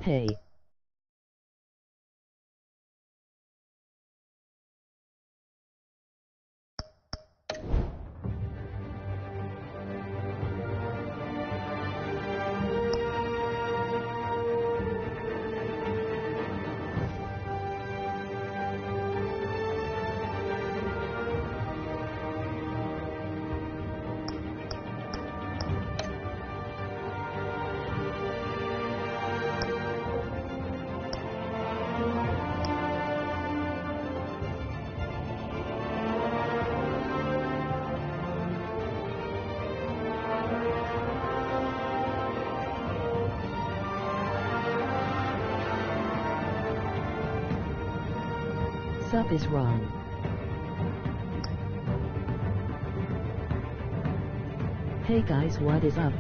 Hey. Sup is wrong. Hey guys, what is up?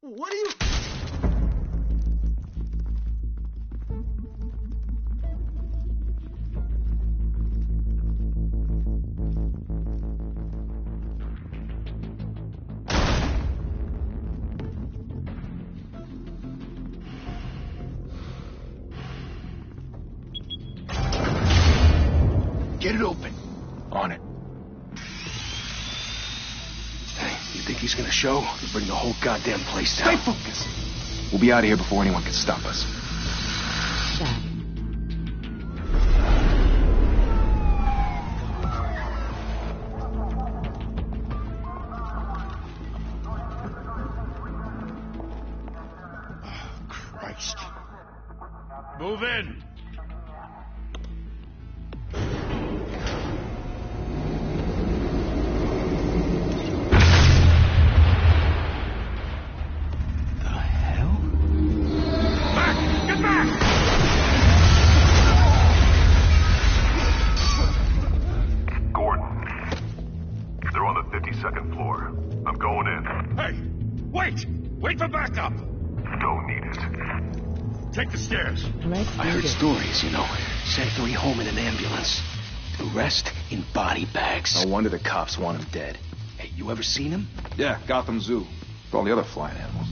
What are you... Get it open. On it. Hey, you think he's gonna show? He'll bring the whole goddamn place down. Stay focused. We'll be out of here before anyone can stop us. That. Oh, Christ. Move in. Second floor. I'm going in. Hey! Wait! Wait for backup! Don't need it. Take the stairs. Let's do I heard this. stories, you know. Sent 3 home in an ambulance. The rest in body bags. No wonder the cops want him dead. Hey, you ever seen him? Yeah, Gotham Zoo. With all the other flying animals.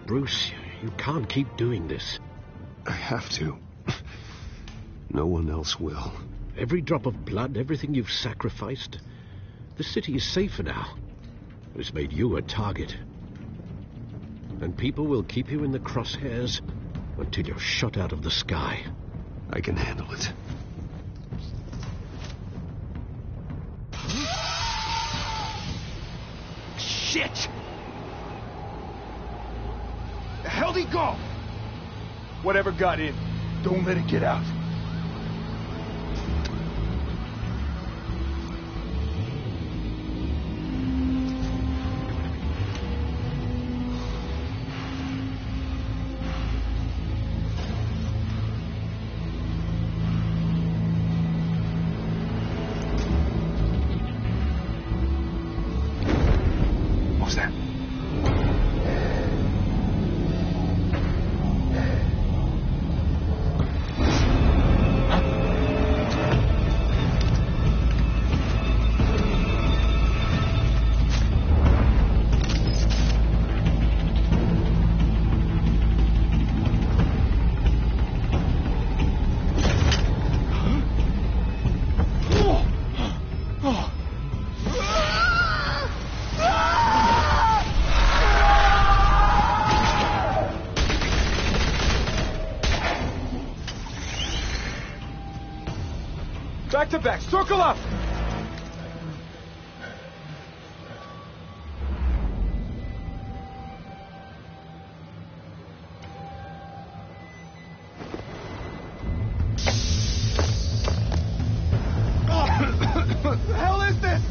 Bruce, you can't keep doing this. I have to. No one else will. Every drop of blood, everything you've sacrificed. The city is safer now. It's made you a target. And people will keep you in the crosshairs until you're shot out of the sky. I can handle it. Shit! The hell'd he go? Whatever got in, don't let it get out. What was that? Back to back, circle up! What the hell is this?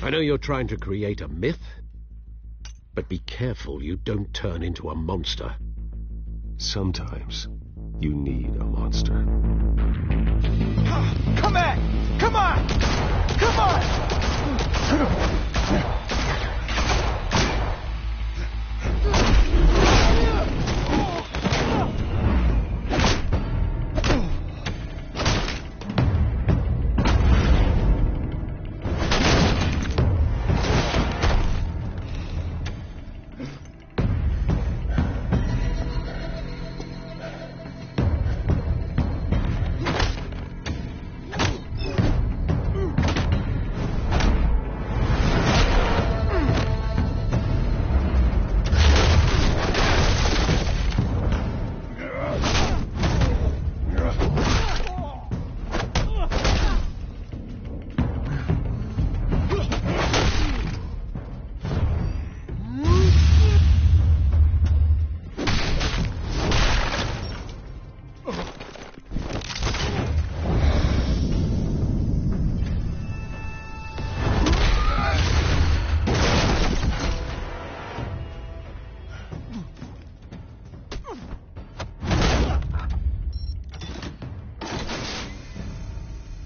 I know you're trying to create a myth, but be careful you don't turn into a monster. Sometimes you need a monster. Come on! Come on! Come on!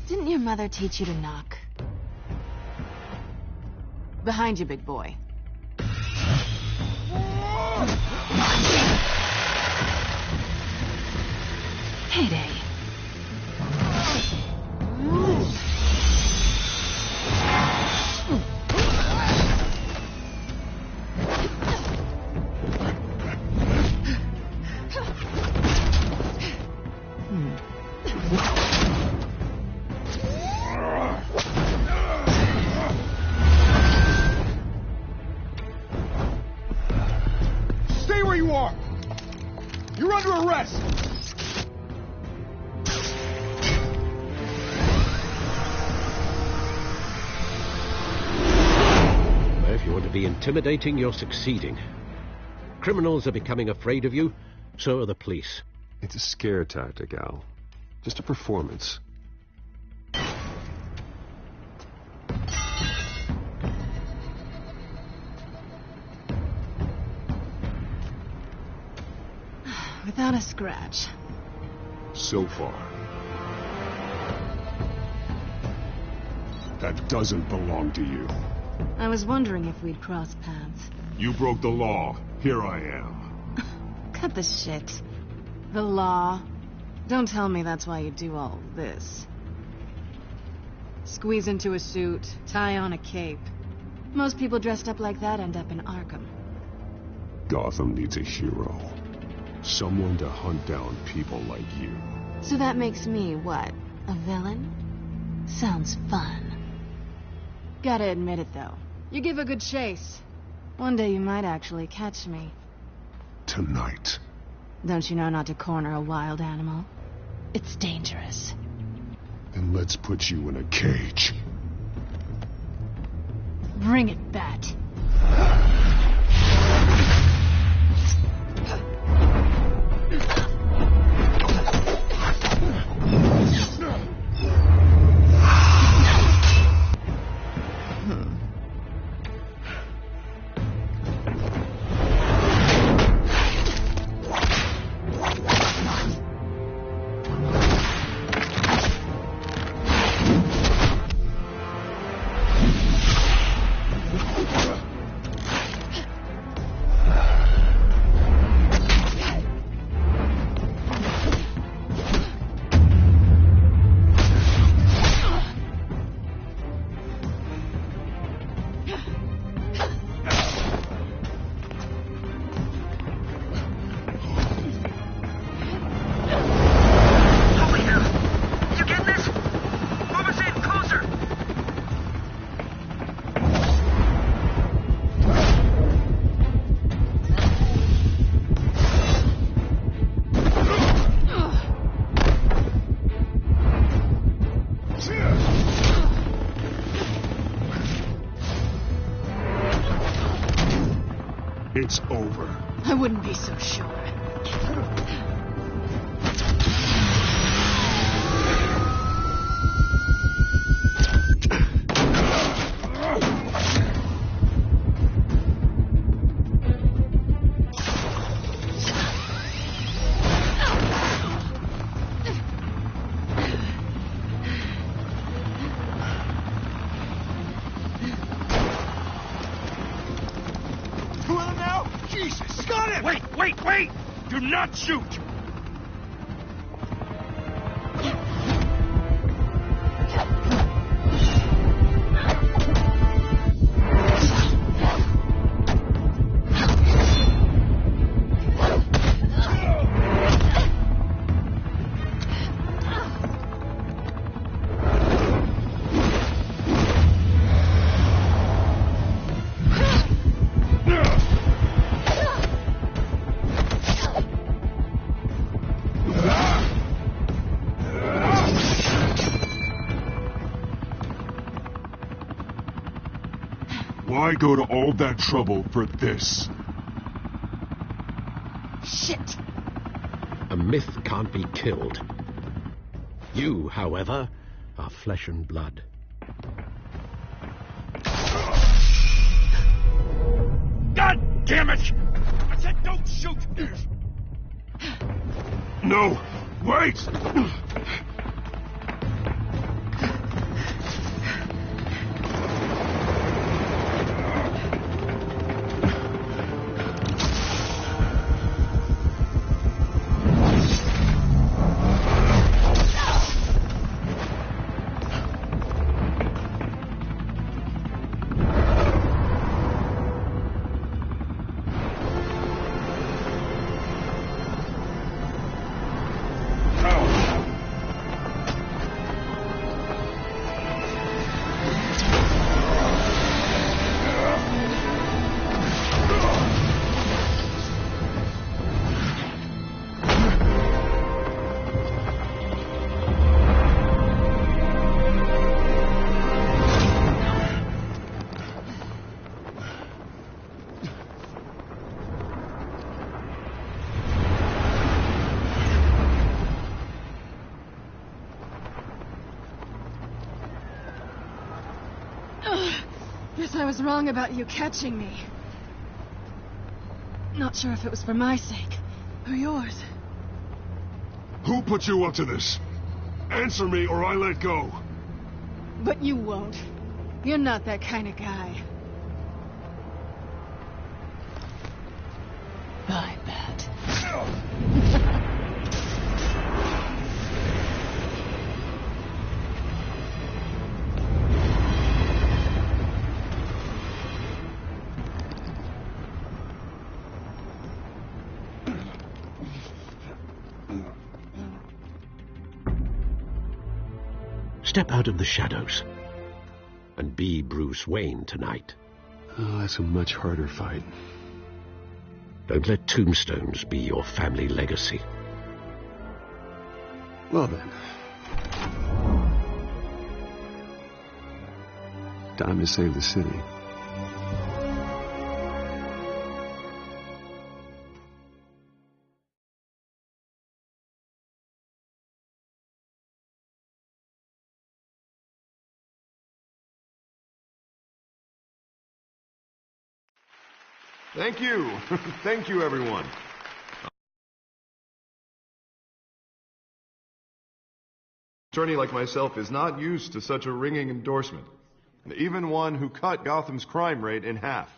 Didn't your mother teach you to knock? Behind you, big boy. Heyday. Stay where you are! You're under arrest! If you want to be intimidating, you're succeeding. Criminals are becoming afraid of you, so are the police. It's a scare tactic, Al. Just a performance. Without a scratch. So far. That doesn't belong to you. I was wondering if we'd cross paths. You broke the law. Here I am. Cut the shit. The law. Don't tell me that's why you do all this. Squeeze into a suit, tie on a cape. Most people dressed up like that end up in Arkham. Gotham needs a hero. Someone to hunt down people like you. So that makes me, what, a villain? Sounds fun. Gotta admit it, though. You give a good chase. One day you might actually catch me. Tonight. Don't you know not to corner a wild animal? It's dangerous. Then let's put you in a cage. Bring it, Bat. It's over. I wouldn't be so sure. Wait! Do not shoot! Why go to all that trouble for this? Shit! A myth can't be killed. You, however, are flesh and blood. God damn it! I said don't shoot! No! Wait! Guess I was wrong about you catching me. Not sure if it was for my sake, They're yours. Who put you up to this? Answer me or I let go. But you won't. You're not that kind of guy. I bet. Step out of the shadows and be Bruce Wayne tonight. Oh, that's a much harder fight. Don't let tombstones be your family legacy. Well then. Time to save the city. Thank you. Thank you, everyone. Attorney like myself is not used to such a ringing endorsement. Even one who cut Gotham's crime rate in half.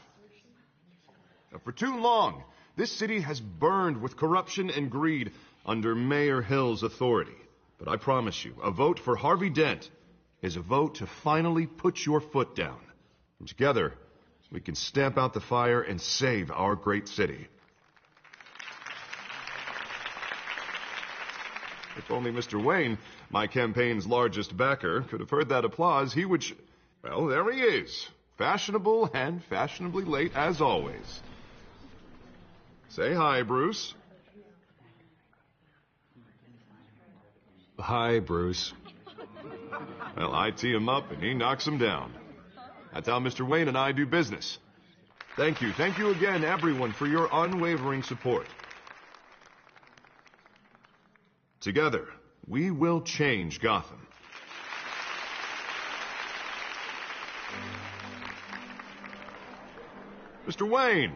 Now, for too long, this city has burned with corruption and greed under Mayor Hill's authority. But I promise you, a vote for Harvey Dent is a vote to finally put your foot down. And together, we can stamp out the fire and save our great city. If only Mr. Wayne, my campaign's largest backer, could have heard that applause, he would... Well, there he is. Fashionable and fashionably late as always. Say hi, Bruce. Hi, Bruce. Well, I tee him up and he knocks him down. That's how Mr. Wayne and I do business. Thank you. Thank you again, everyone, for your unwavering support. Together, we will change Gotham. Mr. Wayne,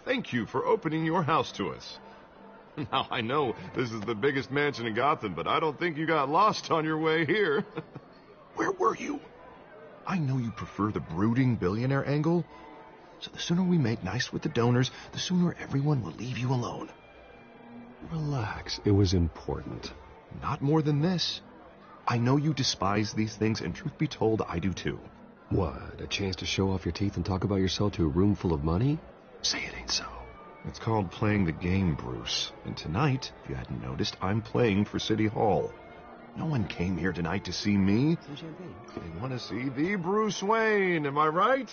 thank you for opening your house to us. Now, I know this is the biggest mansion in Gotham, but I don't think you got lost on your way here. Where were you? I know you prefer the brooding billionaire angle, so the sooner we make nice with the donors, the sooner everyone will leave you alone. Relax. It was important. Not more than this. I know you despise these things, and truth be told, I do too. What, a chance to show off your teeth and talk about yourself to a room full of money? Say it ain't so. It's called playing the game, Bruce. And tonight, if you hadn't noticed, I'm playing for City Hall. No one came here tonight to see me. They want to see the Bruce Wayne, am I right?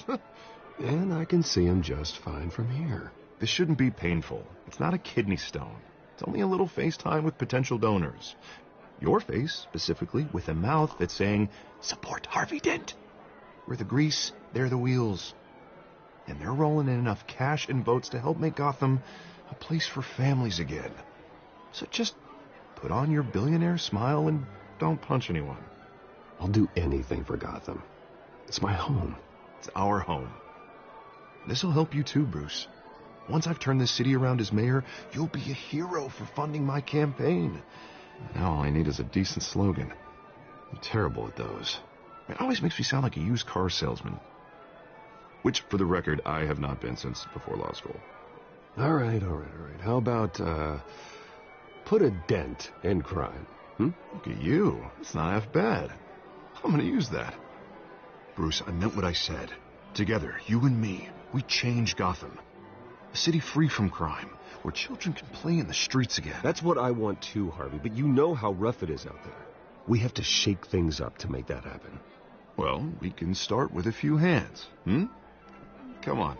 And I can see him just fine from here. This shouldn't be painful. It's not a kidney stone. It's only a little FaceTime with potential donors. Your face, specifically, with a mouth that's saying, support Harvey Dent. We're the grease, they're the wheels. And they're rolling in enough cash and votes to help make Gotham a place for families again. So just put on your billionaire smile and don't punch anyone. I'll do anything for Gotham. It's my home. It's our home. This'll help you too, Bruce. Once I've turned this city around as mayor, you'll be a hero for funding my campaign. Now all I need is a decent slogan. I'm terrible at those. It always makes me sound like a used car salesman. Which, for the record, I have not been since before law school. All right. How about, put a dent in crime? Look at you. It's not half bad. I'm going to use that. Bruce, I meant what I said. Together, you and me, we change Gotham. A city free from crime, where children can play in the streets again. That's what I want too, Harvey, but you know how rough it is out there. We have to shake things up to make that happen. Well, we can start with a few hands, Come on.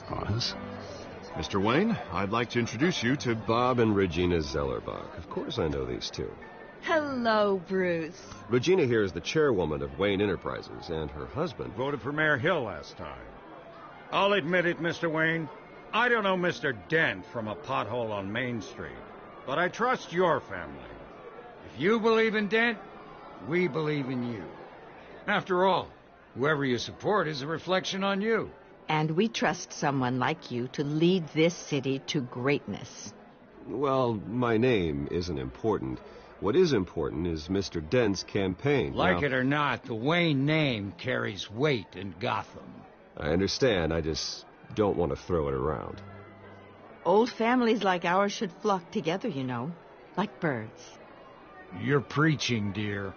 Oz? Mr. Wayne, I'd like to introduce you to Bob and Regina Zellerbach. Of course I know these two. Hello, Bruce. Regina here is the chairwoman of Wayne Enterprises, and her husband... Voted for Mayor Hill last time. I'll admit it, Mr. Wayne. I don't know Mr. Dent from a pothole on Main Street, but I trust your family. If you believe in Dent, we believe in you. After all, whoever you support is a reflection on you. And we trust someone like you to lead this city to greatness. Well, my name isn't important. What is important is Mr. Dent's campaign. Like Now, it or not, the Wayne name carries weight in Gotham. I understand. I just don't want to throw it around. Old families like ours should flock together, you know, like birds. You're preaching, dear.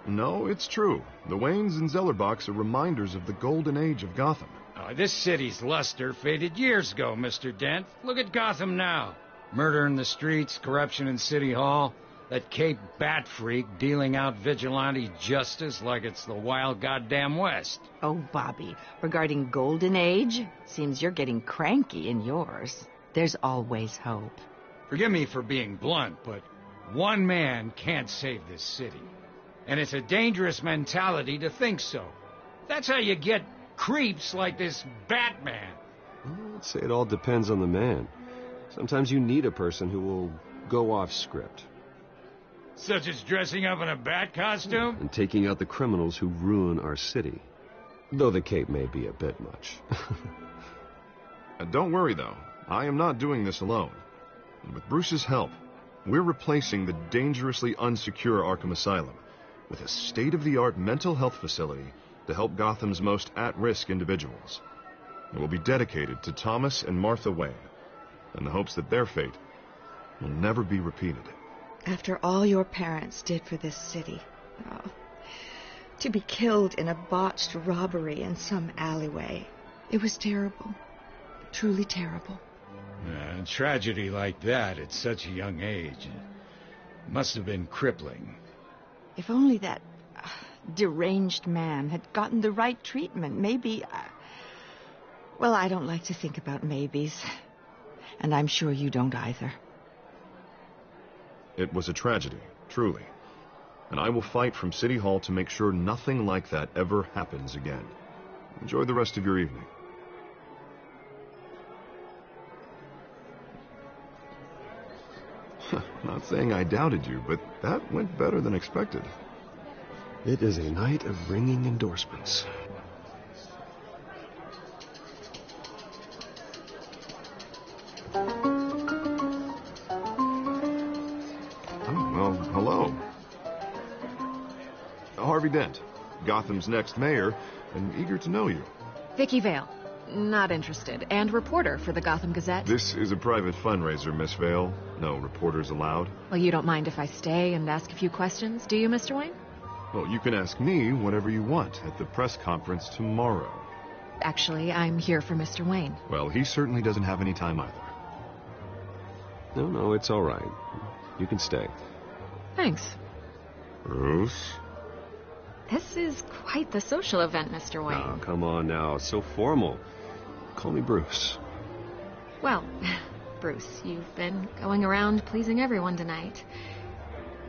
No, it's true. The Waynes and Zellerbachs are reminders of the golden age of Gotham. This city's luster faded years ago, Mr. Dent. Look at Gotham now. Murder in the streets, corruption in City Hall, that Cape Bat freak dealing out vigilante justice like it's the wild goddamn West. Oh, Bobby, regarding Golden Age, seems you're getting cranky in yours. There's always hope. Forgive me for being blunt, but one man can't save this city. And it's a dangerous mentality to think so. That's how you get creeps like this Batman. I'd say it all depends on the man. Sometimes you need a person who will go off script. Such as dressing up in a bat costume? And taking out the criminals who ruin our city. Though the cape may be a bit much. Don't worry, though. I am not doing this alone. And with Bruce's help, we're replacing the dangerously unsecure Arkham Asylum with a state-of-the-art mental health facility to help Gotham's most at-risk individuals. It will be dedicated to Thomas and Martha Wayne, in the hopes that their fate will never be repeated. After all your parents did for this city, to be killed in a botched robbery in some alleyway, it was terrible. Truly terrible. A tragedy like that at such a young age must have been crippling. If only that deranged man had gotten the right treatment, maybe... Well, I don't like to think about maybes. And I'm sure you don't either. It was a tragedy, truly. And I will fight from City Hall to make sure nothing like that ever happens again. Enjoy the rest of your evening. Not saying I doubted you, but that went better than expected. It is a night of ringing endorsements. Hello. Harvey Dent, Gotham's next mayor, and eager to know you. Vicky Vale. Not interested. And reporter for the Gotham Gazette. This is a private fundraiser, Miss Vale. No reporters allowed. Well, you don't mind if I stay and ask a few questions, do you, Mr. Wayne? Well, you can ask me whatever you want at the press conference tomorrow. Actually, I'm here for Mr. Wayne. Well, he certainly doesn't have any time either. No, it's all right. You can stay. Thanks. Bruce? This is quite the social event, Mr. Wayne. Oh, come on now. So formal. Call me Bruce. Well, Bruce, you've been going around pleasing everyone tonight.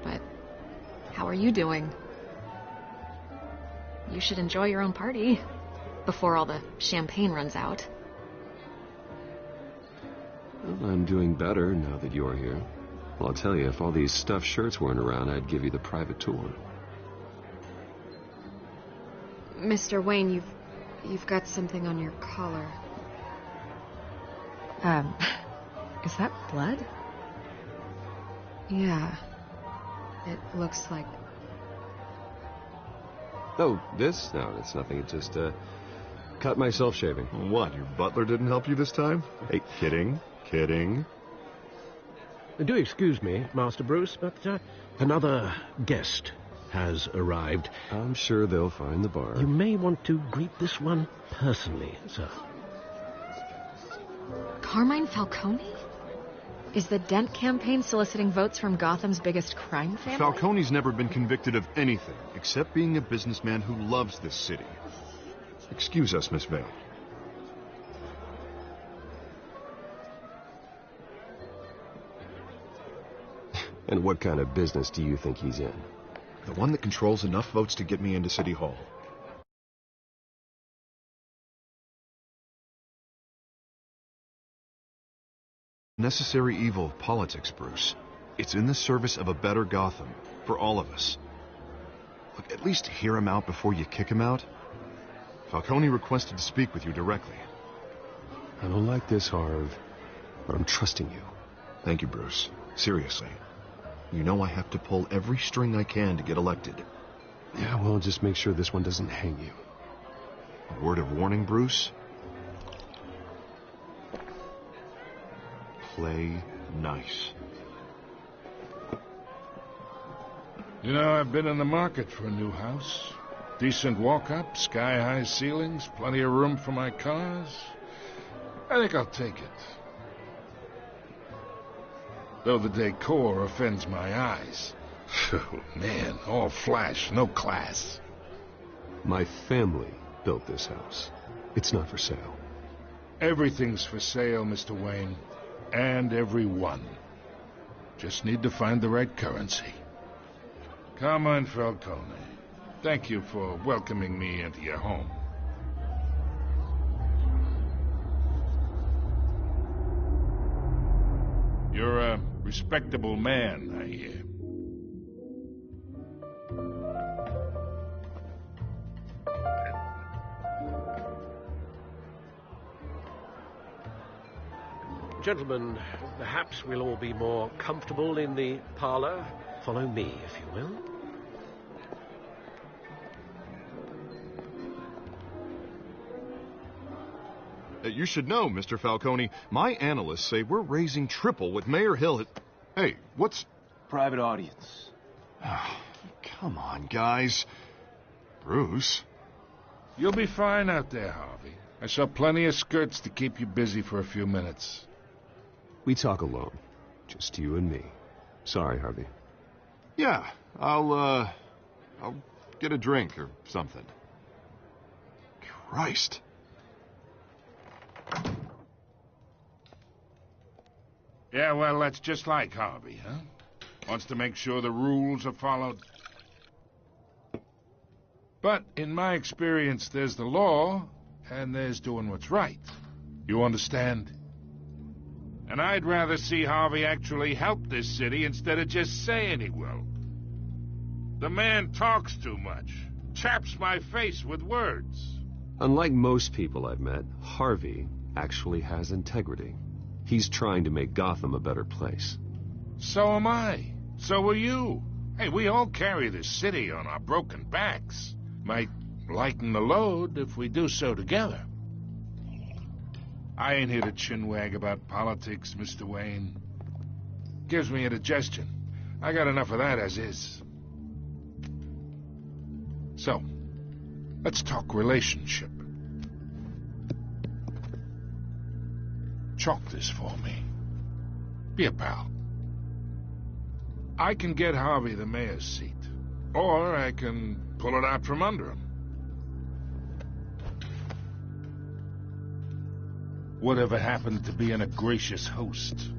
But how are you doing? You should enjoy your own party before all the champagne runs out. Well, I'm doing better now that you're here. Well, I'll tell you, if all these stuffed shirts weren't around, I'd give you the private tour. Mr. Wayne, you've got something on your collar. Is that blood? Yeah. It looks like... Oh, this? No, it's nothing. It just, cut myself shaving. What, your butler didn't help you this time? Hey, kidding. Do excuse me, Master Bruce, but another guest has arrived. I'm sure they'll find the bar. You may want to greet this one personally, sir. Carmine Falcone? Is the Dent campaign soliciting votes from Gotham's biggest crime family? Falcone's never been convicted of anything except being a businessman who loves this city. Excuse us, Miss Vale. And what kind of business do you think he's in? The one that controls enough votes to get me into City Hall. Necessary evil of politics, Bruce. It's in the service of a better Gotham, for all of us. Look, at least hear him out before you kick him out. Falcone requested to speak with you directly. I don't like this, Harv, but I'm trusting you. Thank you, Bruce. Seriously. You know I have to pull every string I can to get elected. Yeah, well, just make sure this one doesn't hang you. A word of warning, Bruce? Play nice. You know, I've been in the market for a new house. Decent walk-up, sky-high ceilings, plenty of room for my cars. I think I'll take it. Though the decor offends my eyes. Oh, man, all flash, no class. My family built this house. It's not for sale. Everything's for sale, Mr. Wayne. And everyone. Just need to find the right currency. Carmine Falcone, thank you for welcoming me into your home. You're a respectable man, I hear. Gentlemen, perhaps we'll all be more comfortable in the parlor. Follow me, if you will. You should know, Mr. Falcone, my analysts say we're raising triple what Mayor Hill had... Hey, what's... Private audience. Come on, guys. Bruce? You'll be fine out there, Harvey. I saw plenty of skirts to keep you busy for a few minutes. We talk alone. Just you and me. Sorry, Harvey. Yeah, I'll get a drink or something. Christ. Yeah, well, that's just like Harvey, huh? Wants to make sure the rules are followed. But in my experience, there's the law, and there's doing what's right. You understand? And I'd rather see Harvey actually help this city instead of just saying he will. The man talks too much. Chaps my face with words. Unlike most people I've met, Harvey actually has integrity. He's trying to make Gotham a better place. So am I. So are you. Hey, we all carry this city on our broken backs. Might lighten the load if we do so together. I ain't here to chinwag about politics, Mr. Wayne. Gives me indigestion. I got enough of that as is. So, let's talk relationship. Chalk this for me. Be a pal. I can get Harvey the mayor's seat, or I can pull it out from under him. Whatever happened to being a gracious host?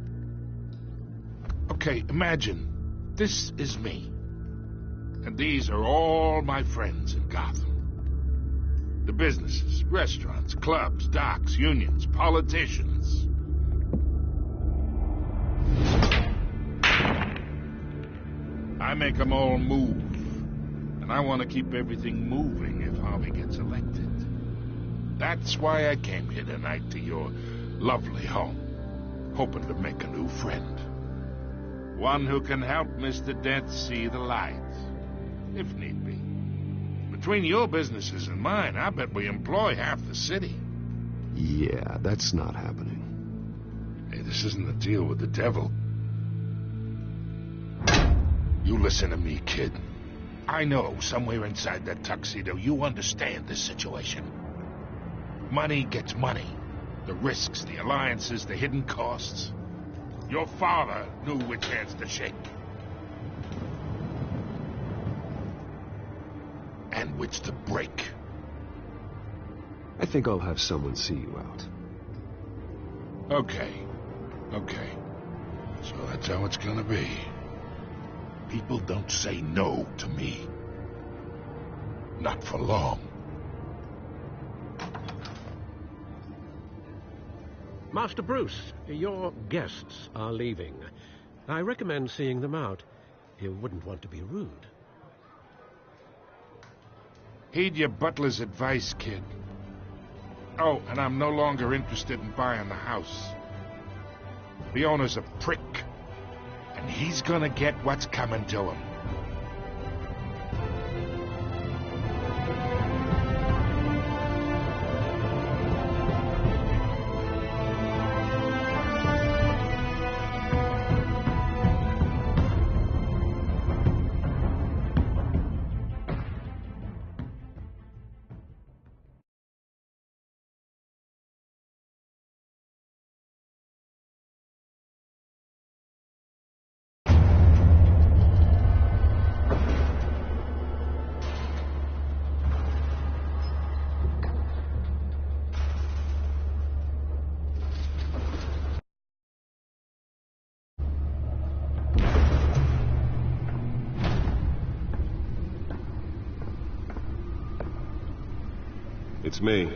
Okay, imagine this is me, and these are all my friends in Gotham. The businesses, restaurants, clubs, docks, unions, politicians. I make them all move, and I want to keep everything moving if Harvey gets elected. That's why I came here tonight to your lovely home, hoping to make a new friend. One who can help Mr. Dent see the light, if need be. Between your businesses and mine, I bet we employ half the city. Yeah, that's not happening. Hey, this isn't a deal with the devil. You listen to me, kid. I know somewhere inside that tuxedo you understand this situation. Money gets money. The risks, the alliances, the hidden costs. Your father knew which hands to shake. And which to break. I think I'll have someone see you out. Okay. So that's how it's gonna be. People don't say no to me. Not for long. Master Bruce, your guests are leaving. I recommend seeing them out. You wouldn't want to be rude. Heed your butler's advice, kid. Oh, and I'm no longer interested in buying the house. The owner's a prick, and he's gonna get what's coming to him. It's me.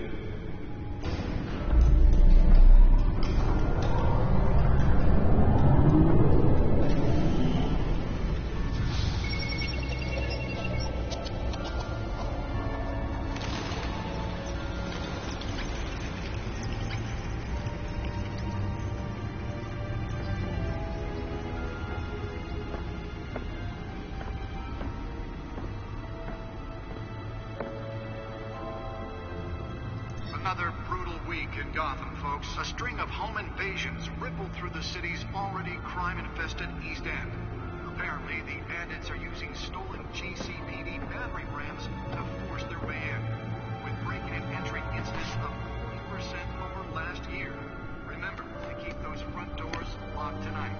Another brutal week in Gotham, folks. A string of home invasions rippled through the city's already crime-infested East End. Apparently, the bandits are using stolen GCPD battering rams to force their way in, with break-in and entry incidents up 40% over last year. Remember to keep those front doors locked tonight.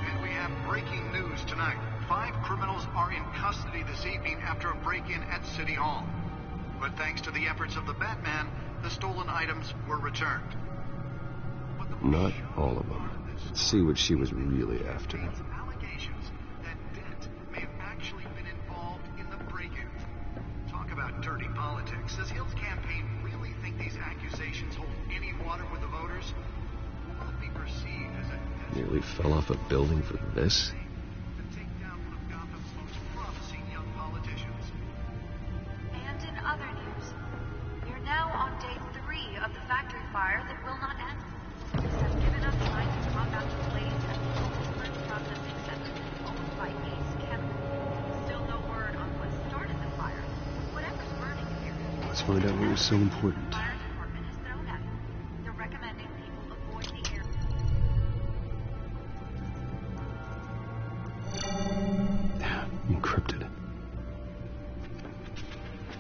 And we have breaking news tonight. 5 criminals are in custody this evening after a break-in at City Hall. But thanks to the efforts of the Batman, the stolen items were returned. Not all of them. Let's see what she was really after. Allegations that Dent may have actually been involved in the break-in. Talk about dirty politics. Does Hill's campaign really think these accusations hold any water with the voters? Will it be perceived as a... Nearly fell off a building for this? To take down one of Gotham's most promising young politicians. And in other news, we're now on day 3 of the factory fire that will not end. This has given us time to combat the blaze at the Old Processing Center, owned by Ace Chemical. Still no word on what started the fire. Whatever's burning here. Let's find out what was so important. The fire department has thrown at it. They're recommending people avoid the area. Encrypted.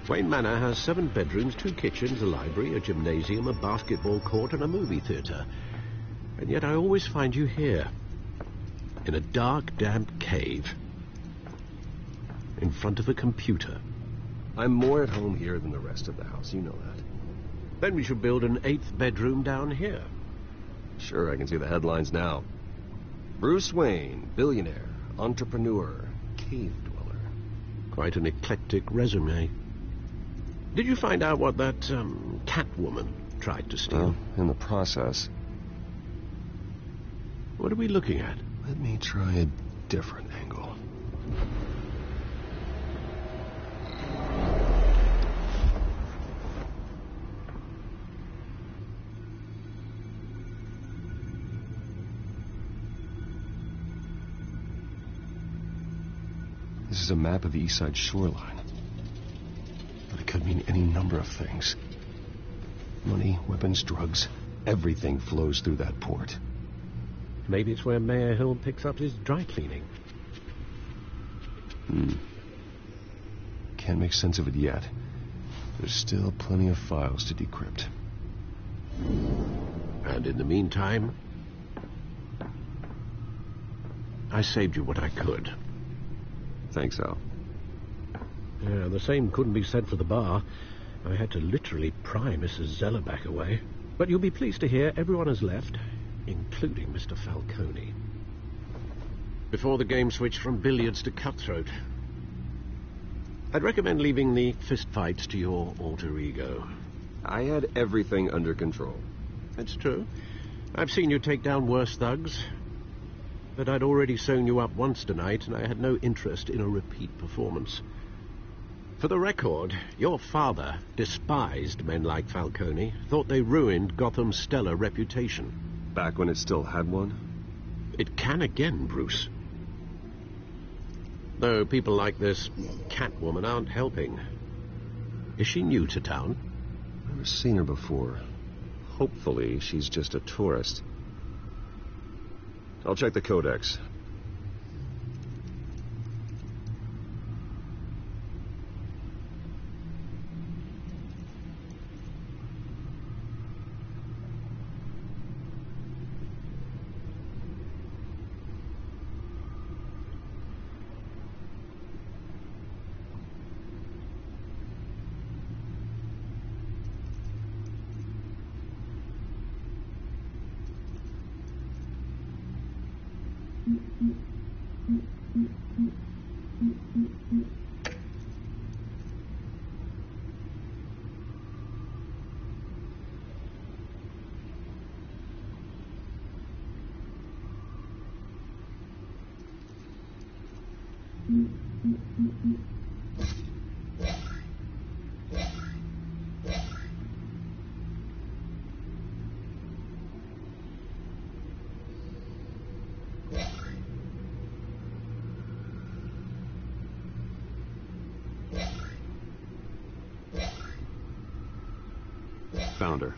Wayne Manor has 7 bedrooms, 2 kitchens, a library, a gymnasium, a basketball court, and a movie theatre. And yet I always find you here, in a dark, damp cave, in front of a computer. I'm more at home here than the rest of the house, you know that. Then we should build an 8th bedroom down here. Sure, I can see the headlines now. Bruce Wayne, billionaire, entrepreneur, cave dweller. Quite an eclectic resume. Did you find out what that, Catwoman tried to steal? Well, in the process. What are we looking at? Let me try a different angle. This is a map of the East Side shoreline. But it could mean any number of things. Money, weapons, drugs, everything flows through that port. Maybe it's where Mayor Hill picks up his dry cleaning. Can't make sense of it yet. There's still plenty of files to decrypt. And in the meantime, I saved you what I could. Thanks, Al. Yeah, the same couldn't be said for the bar. I had to literally pry Mrs. Zellerback away. But you'll be pleased to hear everyone has left, including Mr. Falcone. Before the game switched from billiards to cutthroat. I'd recommend leaving the fistfights to your alter ego. I had everything under control. It's true. I've seen you take down worse thugs. But I'd already sewn you up once tonight, and I had no interest in a repeat performance. For the record, your father despised men like Falcone, thought they ruined Gotham's stellar reputation. Back when it still had one? It can again, Bruce. Though people like this Catwoman aren't helping. Is she new to town? Never seen her before. Hopefully, she's just a tourist. I'll check the codex. Found her.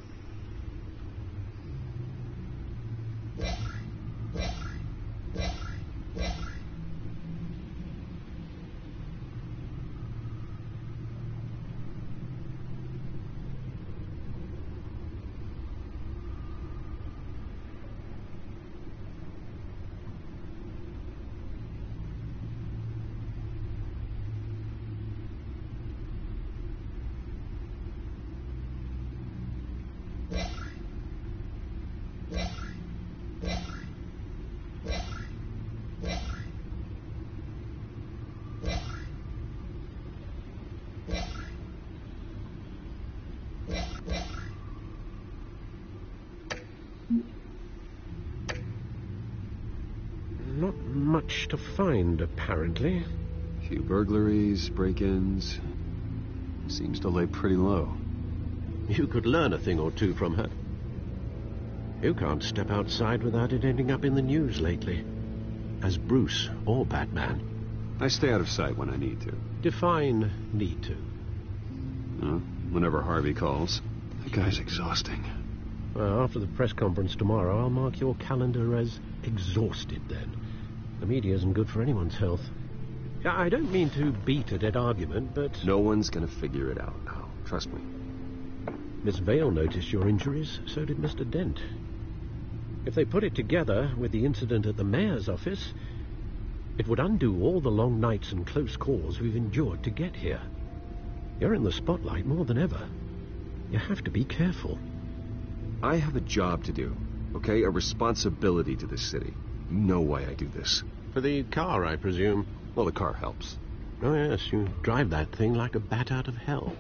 Not much to find, apparently. Few burglaries, break-ins. Seems to lay pretty low. You could learn a thing or two from her. You can't step outside without it ending up in the news lately. As Bruce or Batman. I stay out of sight when I need to. Define need to. Whenever Harvey calls. That guy's exhausting. Well, after the press conference tomorrow, I'll mark your calendar as exhausted then. The media isn't good for anyone's health. I don't mean to beat a dead argument, but... No one's gonna figure it out now. Trust me. Miss Vale noticed your injuries, so did Mr. Dent. If they put it together with the incident at the mayor's office, it would undo all the long nights and close calls we've endured to get here. You're in the spotlight more than ever. You have to be careful. I have a job to do, okay? A responsibility to this city. You know why I do this. For the car, I presume. Well, the car helps. Oh, yes, you drive that thing like a bat out of hell.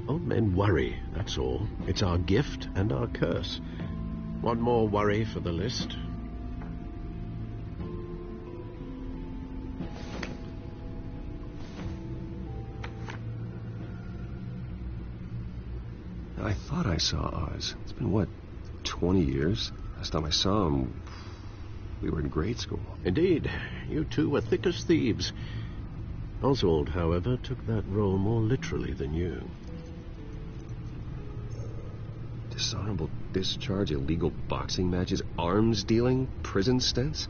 Old men worry, that's all. It's our gift and our curse. One more worry for the list. I thought I saw Oz. It's been, what, 20 years? Last time I saw him, we were in grade school. Indeed. You two were thick as thieves. Oswald, however, took that role more literally than you. Dishonorable discharge, illegal boxing matches, arms dealing, prison stints?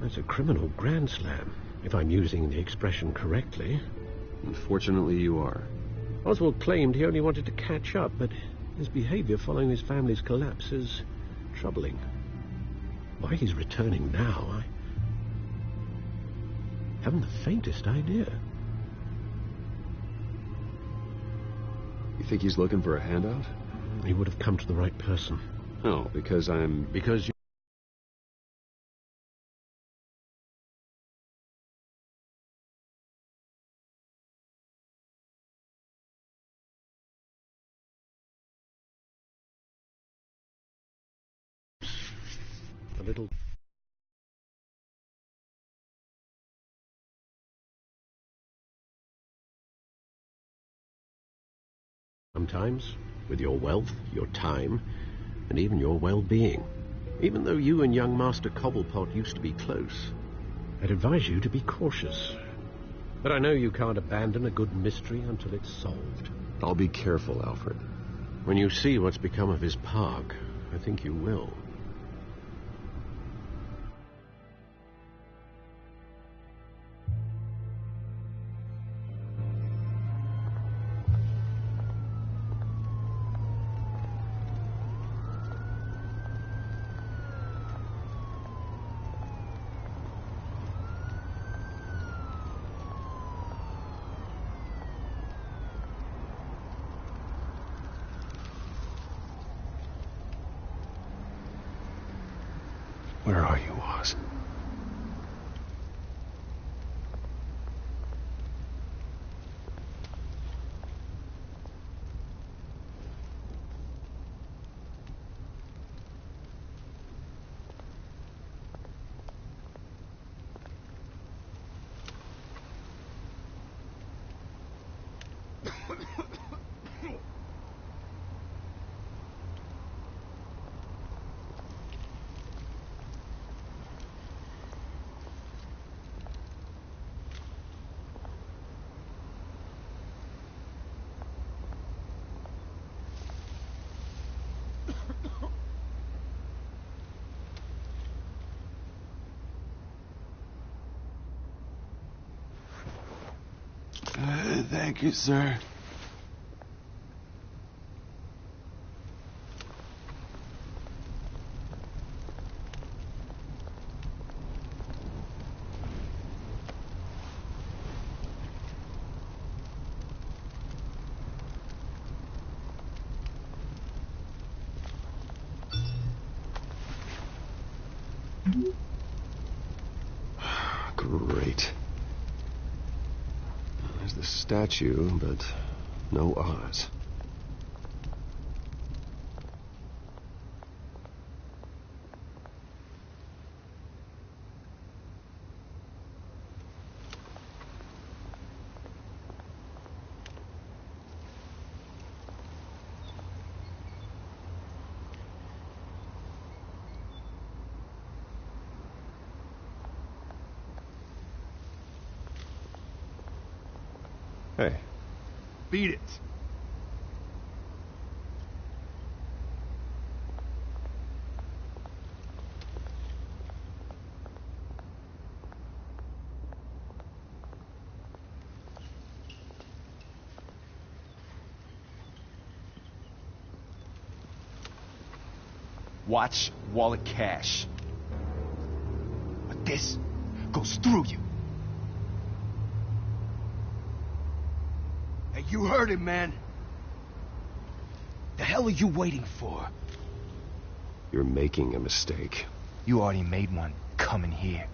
That's a criminal grand slam, if I'm using the expression correctly. Unfortunately, you are. Oswald claimed he only wanted to catch up, but his behavior following his family's collapse is troubling. Why he's returning now, I haven't the faintest idea. You think he's looking for a handout? He would have come to the right person. Oh, because Because you... little... Sometimes, with your wealth, your time, and even your well-being. Even though you and young Master Cobblepot used to be close, I'd advise you to be cautious. But I know you can't abandon a good mystery until it's solved. I'll be careful, Alfred. When you see what's become of his park, I think you will. Where are you, Oz? Thank you, sir. Great. There's the statue, but no Oz. Hey. Beat it. Watch wallet cash. But this goes through you. Hey, you heard him, man. The hell are you waiting for? You're making a mistake. You already made one coming here.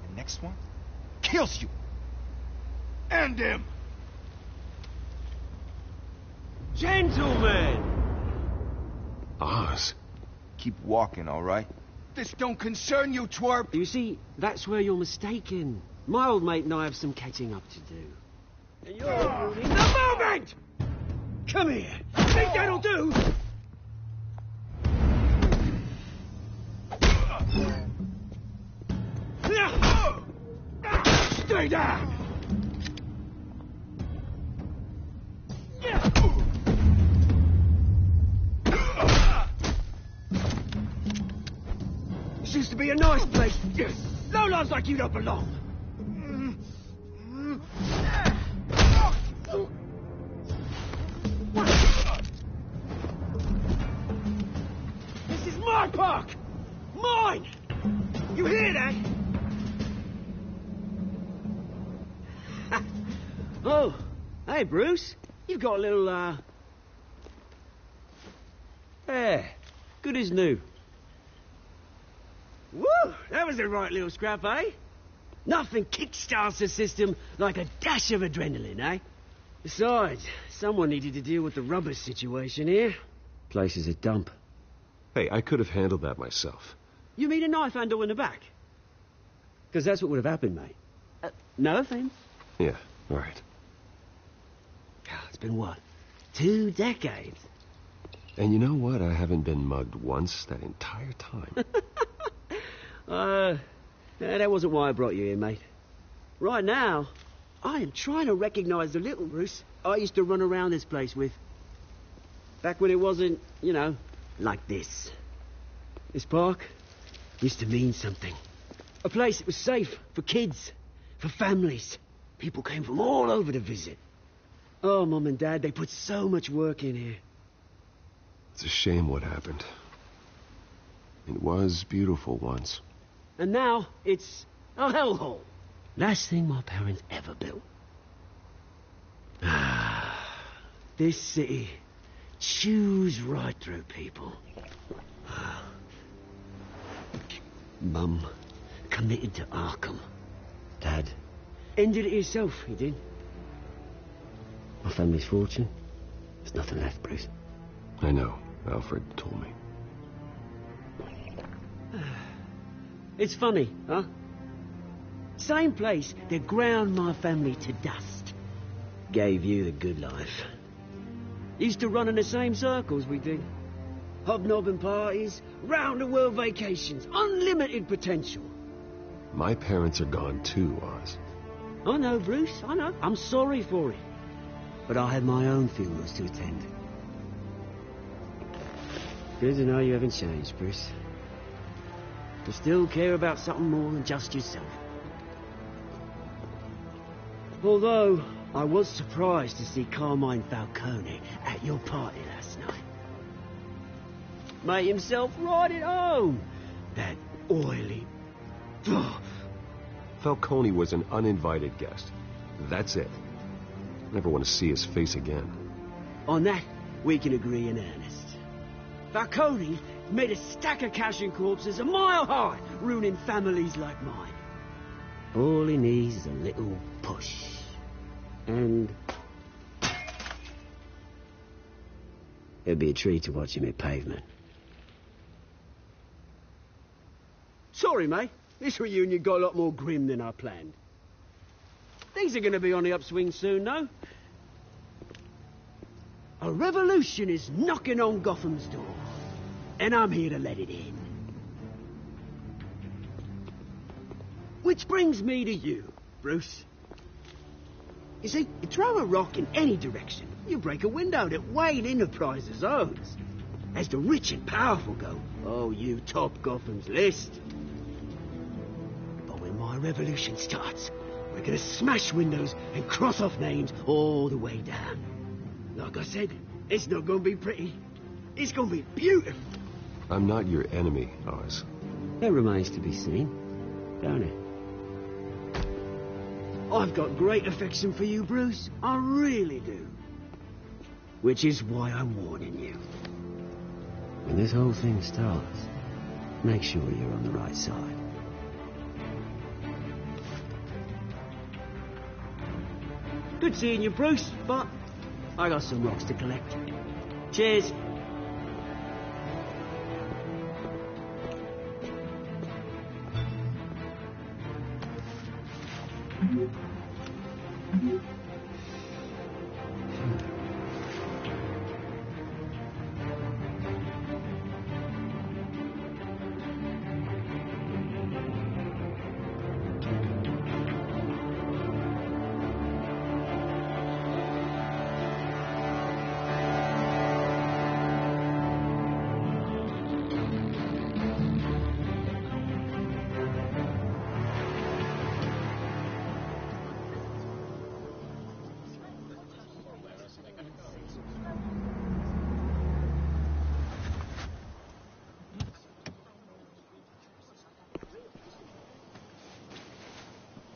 The next one kills you. End him! Gentlemen! Oz. Keep walking, all right? This don't concern you, twerp. You see, that's where you're mistaken. My old mate and I have some catching up to do. And you're ruining the moment! Come here. Think that'll do? Stay down! This used to be a nice place. Lowlifes like you don't belong. This is my park! Mine! You hear that? Oh, hey, Bruce. You've got a little, Yeah, good as new. Woo! That was a right little scrap, eh? Nothing kickstarts the system like a dash of adrenaline, eh? Besides, someone needed to deal with the rubber situation here. Place is a dump. Hey, I could have handled that myself. You mean a knife handle in the back? Because that's what would have happened, mate. No offense. Yeah, right. It's been what? 2 decades? And you know what? I haven't been mugged once that entire time. That wasn't why I brought you here, mate. Right now, I am trying to recognize the little Bruce I used to run around this place with. Back when it wasn't, you know, like this. This park used to mean something. A place that was safe for kids, for families. People came from all over to visit. Oh, Mum and Dad, they put so much work in here. It's a shame what happened. It was beautiful once. And now, it's a hellhole. Last thing my parents ever built. This city chews right through people. Mum committed to Arkham. Dad ended it himself, he did. My family's fortune, there's nothing left, Bruce. I know. Alfred told me. It's funny, huh? Same place that ground my family to dust. Gave you the good life. Used to run in the same circles we did. Hobnobbing parties, round-the-world vacations, unlimited potential. My parents are gone too, Oz. I know, Bruce, I know. I'm sorry for it. But I have my own funerals to attend. Good to know you haven't changed, Bruce. You still care about something more than just yourself. Although, I was surprised to see Carmine Falcone at your party last night. Made himself right at home. That oily... Falcone was an uninvited guest. That's it. Never want to see his face again. On that, we can agree in earnest. Falcone made a stack of cash and corpses a mile high, ruining families like mine. All he needs is a little push. And... it'd be a treat to watch him hit pavement. Sorry, mate. This reunion got a lot more grim than I planned. Things are going to be on the upswing soon, though. A revolution is knocking on Gotham's door. And I'm here to let it in. Which brings me to you, Bruce. You see, you throw a rock in any direction, you break a window that Wayne Enterprises owns. As the rich and powerful go, oh, you top Gotham's list. But when my revolution starts, we're gonna smash windows and cross off names all the way down. Like I said, it's not gonna be pretty. It's gonna be beautiful. I'm not your enemy, Oz. That remains to be seen, don't it? I've got great affection for you, Bruce. I really do. Which is why I'm warning you. When this whole thing starts, make sure you're on the right side. Good seeing you, Bruce, but I got some rocks to collect. Cheers.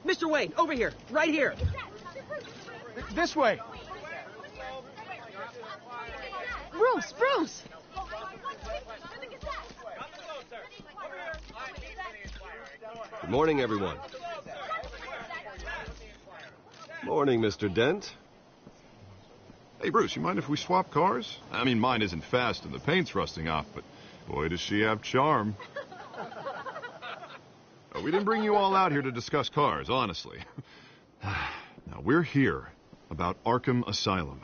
Mr. Wayne, over here, right here. This way. Bruce, Bruce! Good morning, everyone. Morning, Mr. Dent. Hey, Bruce, you mind if we swap cars? I mean, mine isn't fast and the paint's rusting off, but boy, does she have charm. We didn't bring you all out here to discuss cars, honestly. Now, we're here about Arkham Asylum.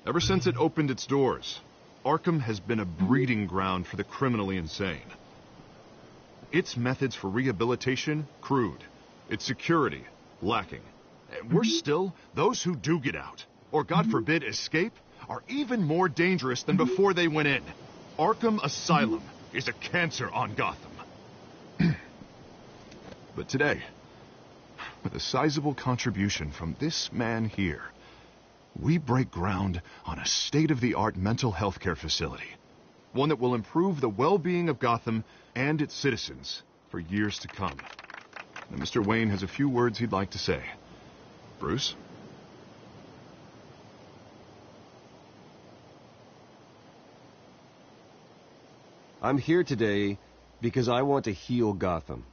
Ever since it opened its doors, Arkham has been a breeding ground for the criminally insane. Its methods for rehabilitation, crude. Its security, lacking. And worse still, those who do get out, or God forbid escape, are even more dangerous than before they went in. Arkham Asylum is a cancer on Gotham. But today, with a sizable contribution from this man here, we break ground on a state-of-the-art mental health care facility. One that will improve the well-being of Gotham and its citizens for years to come. Now, Mr. Wayne has a few words he'd like to say. Bruce? I'm here today because I want to heal Gotham.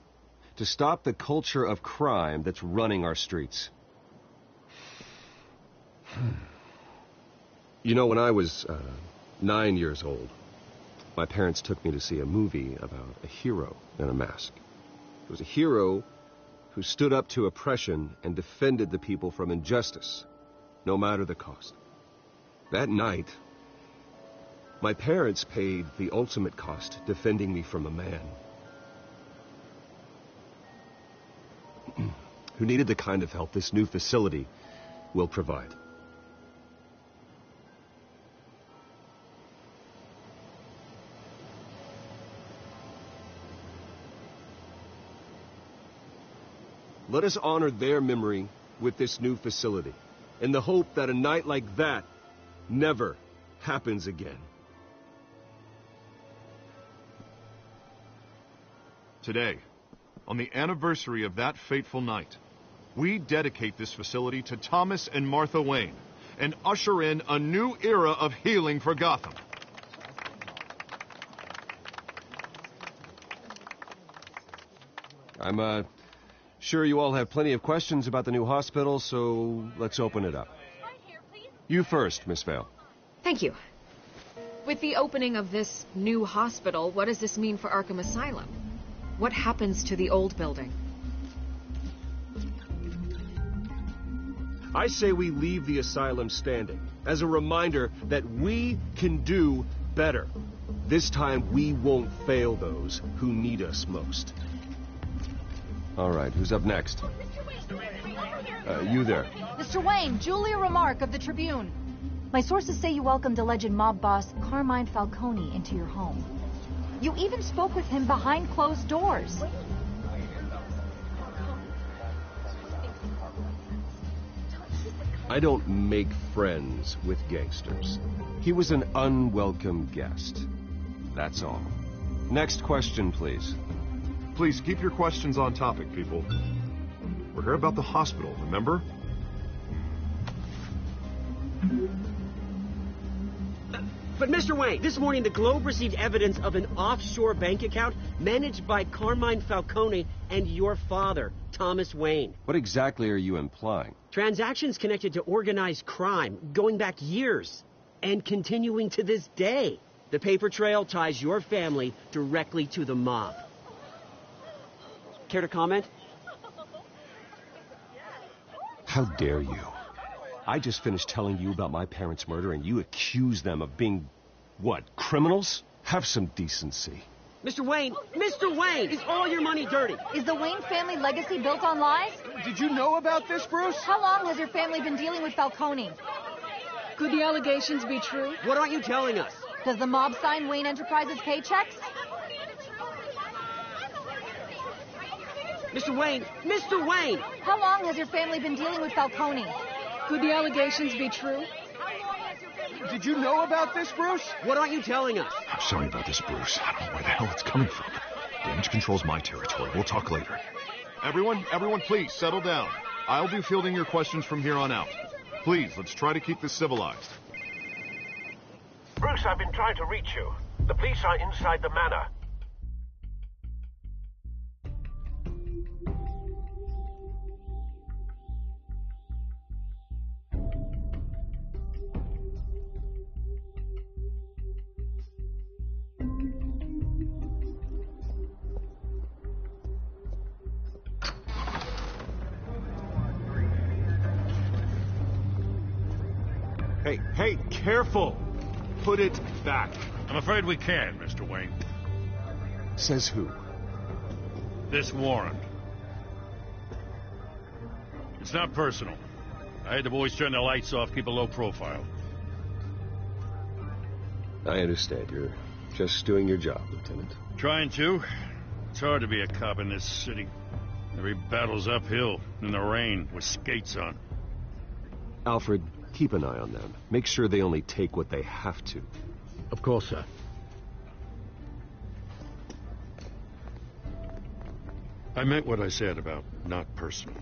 To stop the culture of crime that's running our streets. You know, when I was 9 years old, my parents took me to see a movie about a hero in a mask. It was a hero who stood up to oppression and defended the people from injustice, no matter the cost. That night, my parents paid the ultimate cost defending me from a man who needed the kind of help this new facility will provide. Let us honor their memory with this new facility, in the hope that a night like that never happens again. Today, on the anniversary of that fateful night, we dedicate this facility to Thomas and Martha Wayne and usher in a new era of healing for Gotham. I'm sure you all have plenty of questions about the new hospital, so let's open it up. You first, Miss Vale. Thank you. With the opening of this new hospital, what does this mean for Arkham Asylum? What happens to the old building? I say we leave the asylum standing as a reminder that we can do better. This time we won't fail those who need us most. All right, who's up next? You there. Mr. Wayne, Julia Remark of the Tribune. My sources say you welcomed alleged mob boss Carmine Falcone into your home. You even spoke with him behind closed doors. I don't make friends with gangsters. He was an unwelcome guest. That's all. Next question, please. Please keep your questions on topic, people. We're here about the hospital, remember? But Mr. Wayne, this morning the Globe received evidence of an offshore bank account managed by Carmine Falcone and your father, Thomas Wayne. What exactly are you implying? Transactions connected to organized crime going back years and continuing to this day. The paper trail ties your family directly to the mob. Care to comment? How dare you? I just finished telling you about my parents' murder and you accuse them of being, what, criminals? Have some decency. Mr. Wayne, is all your money dirty? Is the Wayne family legacy built on lies? Did you know about this, Bruce? How long has your family been dealing with Falcone? Could the allegations be true? What aren't you telling us? Does the mob sign Wayne Enterprises paychecks? Mr. Wayne! How long has your family been dealing with Falcone? Could the allegations be true? Did you know about this, Bruce? What aren't you telling us? I'm sorry about this, Bruce. I don't know where the hell it's coming from. Damage control's my territory. We'll talk later. Everyone, please, settle down. I'll be fielding your questions from here on out. Please, let's try to keep this civilized. Bruce, I've been trying to reach you. The police are inside the manor. Hey, careful! Put it back. I'm afraid we can't, Mr. Wayne. Says who? This warrant. It's not personal. I had the boys turn the lights off, keep a low profile. I understand. You're just doing your job, Lieutenant. Trying to. It's hard to be a cop in this city. Every battle's uphill, in the rain, with skates on. Alfred, keep an eye on them. Make sure they only take what they have to. Of course, sir. I meant what I said about not personal.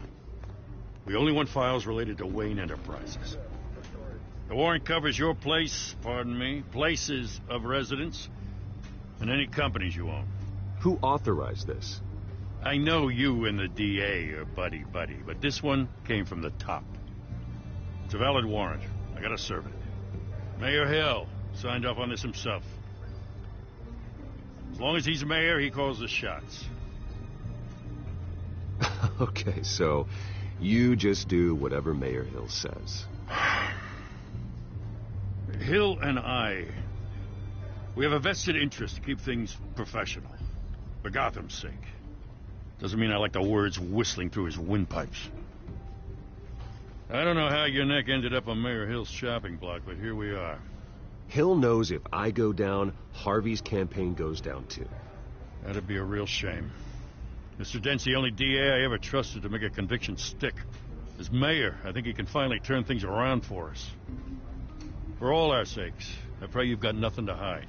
We only want files related to Wayne Enterprises. The warrant covers your place, pardon me, places of residence, and any companies you own. Who authorized this? I know you and the DA are buddy-buddy, but this one came from the top. It's a valid warrant. I gotta serve it. Mayor Hill signed off on this himself. As long as he's mayor, he calls the shots. Okay, so you just do whatever Mayor Hill says. Hill and I, we have a vested interest to keep things professional. For Gotham's sake. Doesn't mean I like the words whistling through his windpipes. I don't know how your neck ended up on Mayor Hill's shopping block, but here we are. Hill knows if I go down, Harvey's campaign goes down too. That'd be a real shame. Mr. Dent's the only DA I ever trusted to make a conviction stick. As mayor, I think he can finally turn things around for us. For all our sakes, I pray you've got nothing to hide.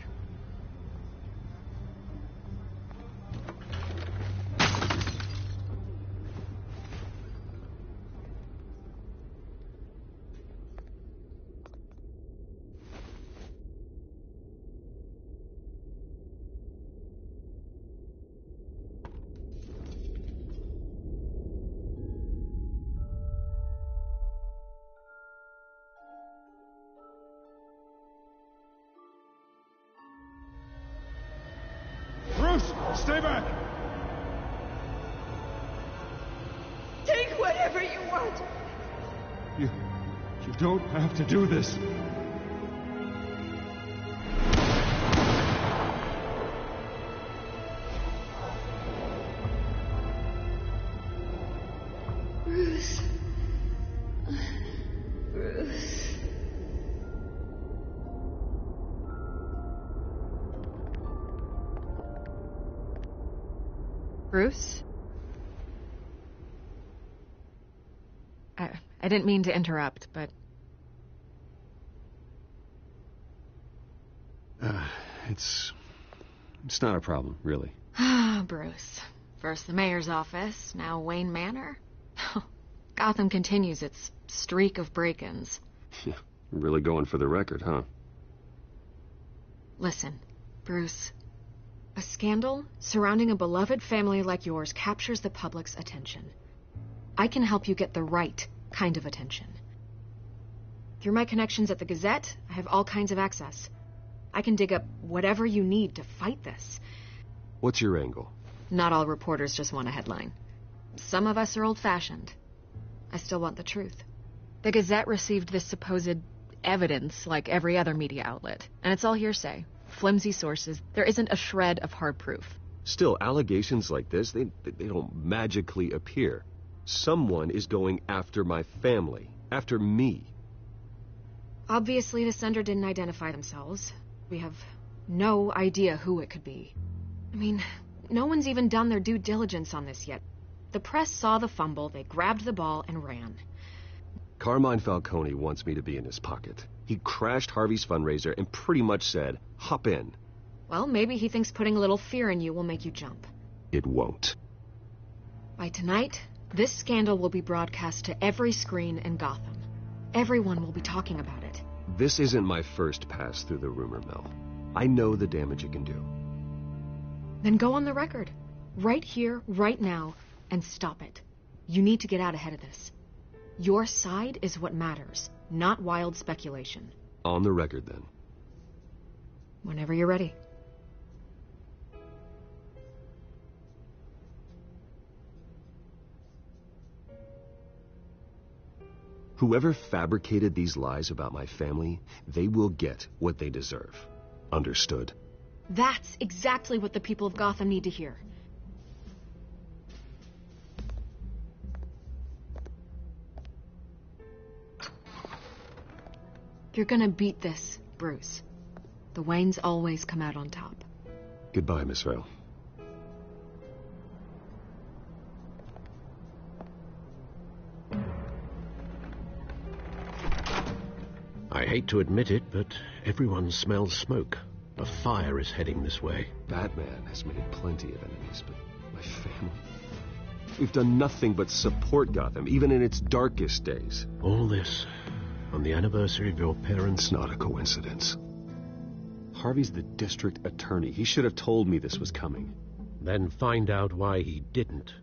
Stay back! Take whatever you want. You don't have to do this. Bruce. Bruce. Bruce? I didn't mean to interrupt, but... It's not a problem, really. Ah, Bruce. First the mayor's office, now Wayne Manor. Gotham continues its streak of break-ins. Yeah, really going for the record, huh? Listen, Bruce. A scandal surrounding a beloved family like yours captures the public's attention. I can help you get the right kind of attention. Through my connections at the Gazette, I have all kinds of access. I can dig up whatever you need to fight this. What's your angle? Not all reporters just want a headline. Some of us are old-fashioned. I still want the truth. The Gazette received this supposed evidence like every other media outlet, and it's all hearsay. Flimsy sources. There isn't a shred of hard proof. Still, allegations like this, they don't magically appear. Someone is going after my family, after me. Obviously, the sender didn't identify themselves. We have no idea who it could be. I mean, no one's even done their due diligence on this yet. The press saw the fumble, they grabbed the ball and ran. Carmine Falcone wants me to be in his pocket. He crashed Harvey's fundraiser and pretty much said, hop in. Well, maybe he thinks putting a little fear in you will make you jump. It won't. By tonight, this scandal will be broadcast to every screen in Gotham. Everyone will be talking about it. This isn't my first pass through the rumor mill. I know the damage it can do. Then go on the record. Right here, right now, and stop it. You need to get out ahead of this. Your side is what matters, not wild speculation. On the record, then. Whenever you're ready. Whoever fabricated these lies about my family, they will get what they deserve. Understood? That's exactly what the people of Gotham need to hear. You're gonna beat this, Bruce. The Waynes always come out on top. Goodbye, Miss Vale. I hate to admit it, but everyone smells smoke. A fire is heading this way. Batman has made plenty of enemies, but my family... We've done nothing but support Gotham, even in its darkest days. All this on the anniversary of your parents'... It's not a coincidence. Harvey's the district attorney. He should have told me this was coming. Then find out why he didn't.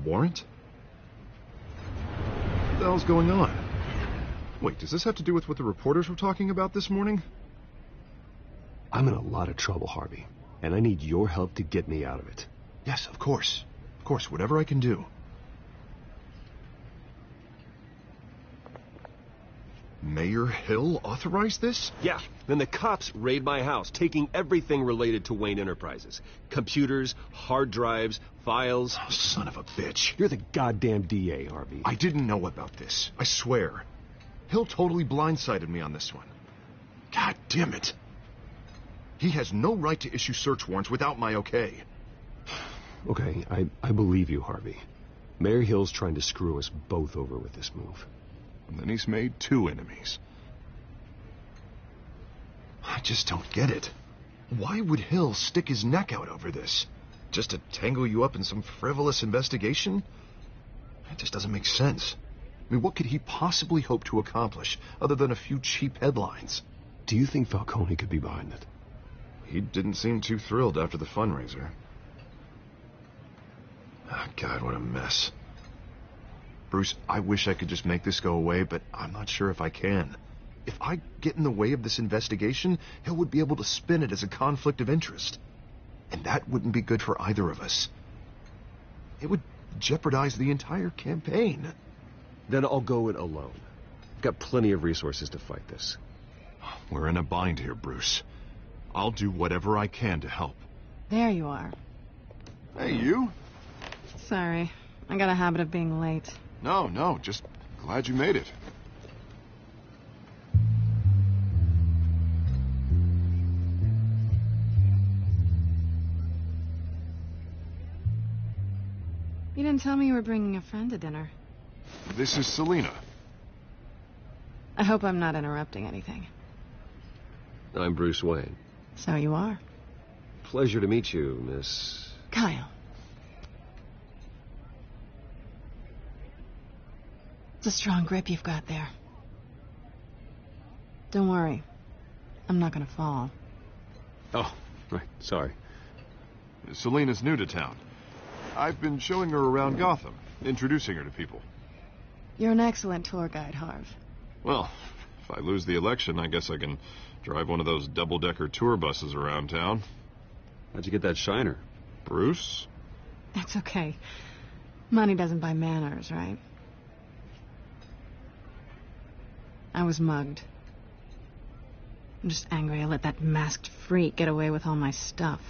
Warrant? What the hell's going on? Wait, does this have to do with what the reporters were talking about this morning? I'm in a lot of trouble, Harvey, and I need your help to get me out of it. Yes, of course. Of course, whatever I can do. Mayor Hill authorized this? Yeah, then the cops raid my house, taking everything related to Wayne Enterprises. Computers, hard drives, files. Oh, son of a bitch. You're the goddamn DA, Harvey. I didn't know about this. I swear. Hill totally blindsided me on this one. God damn it. He has no right to issue search warrants without my okay. Okay, I believe you, Harvey. Mayor Hill's trying to screw us both over with this move. And then he's made 2 enemies. I just don't get it. Why would Hill stick his neck out over this? Just to tangle you up in some frivolous investigation? It just doesn't make sense. I mean, what could he possibly hope to accomplish other than a few cheap headlines? Do you think Falcone could be behind it? He didn't seem too thrilled after the fundraiser. Oh, God, what a mess. Bruce, I wish I could just make this go away, but I'm not sure if I can. If I get in the way of this investigation, Hill would be able to spin it as a conflict of interest. And that wouldn't be good for either of us. It would jeopardize the entire campaign. Then I'll go it alone. I've got plenty of resources to fight this. We're in a bind here, Bruce. I'll do whatever I can to help. There you are. Hey, you. Sorry. I got a habit of being late. No, just glad you made it. You didn't tell me you were bringing a friend to dinner. This is Selina. I hope I'm not interrupting anything. I'm Bruce Wayne. So you are. Pleasure to meet you, Miss... Kyle. It's a strong grip you've got there. Don't worry. I'm not gonna fall. Oh, right. Sorry. Selina's new to town. I've been showing her around Gotham, introducing her to people. You're an excellent tour guide, Harv. Well, if I lose the election, I guess I can drive one of those double-decker tour buses around town. How'd you get that shiner? Bruce? It's okay. Money doesn't buy manners, right? I was mugged. I'm just angry I let that masked freak get away with all my stuff.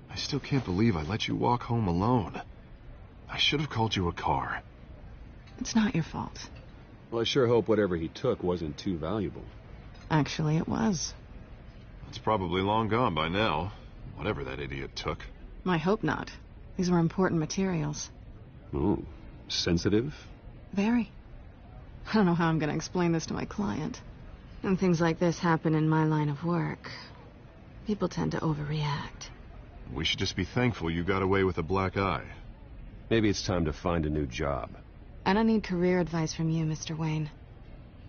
I still can't believe I let you walk home alone. I should have called you a car. It's not your fault. Well, I sure hope whatever he took wasn't too valuable. Actually, it was. It's probably long gone by now, whatever that idiot took. I hope not. These were important materials. Ooh, sensitive? Very. I don't know how I'm going to explain this to my client. When things like this happen in my line of work, people tend to overreact. We should just be thankful you got away with a black eye. Maybe it's time to find a new job. I don't need career advice from you, Mr. Wayne.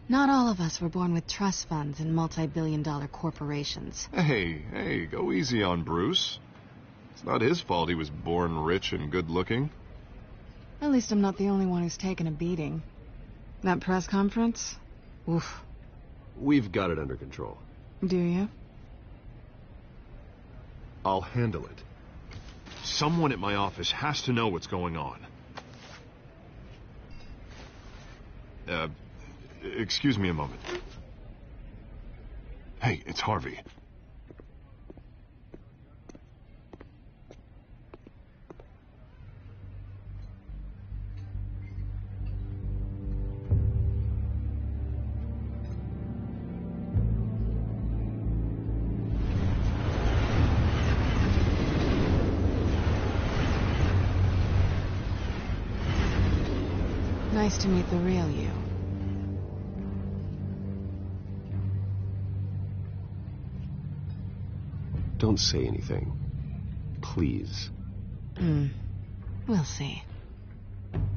Not all of us were born with trust funds and multi-billion-dollar corporations. Hey, go easy on Bruce. It's not his fault he was born rich and good-looking. At least I'm not the only one who's taken a beating. That press conference? Oof. We've got it under control. Do you? I'll handle it. Someone at my office has to know what's going on. Excuse me a moment. Hey, it's Harvey. Nice to meet the real you. Don't say anything. Please. We'll see.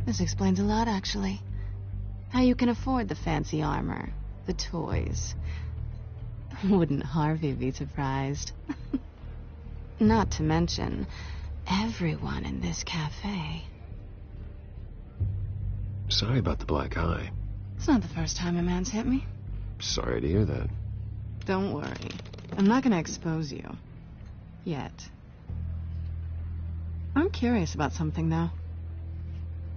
This explains a lot, actually. How you can afford the fancy armor, the toys. Wouldn't Harvey be surprised? Not to mention, everyone in this cafe. Sorry about the black eye. It's not the first time a man's hit me. Sorry to hear that. Don't worry. I'm not gonna expose you. Yet. I'm curious about something, though.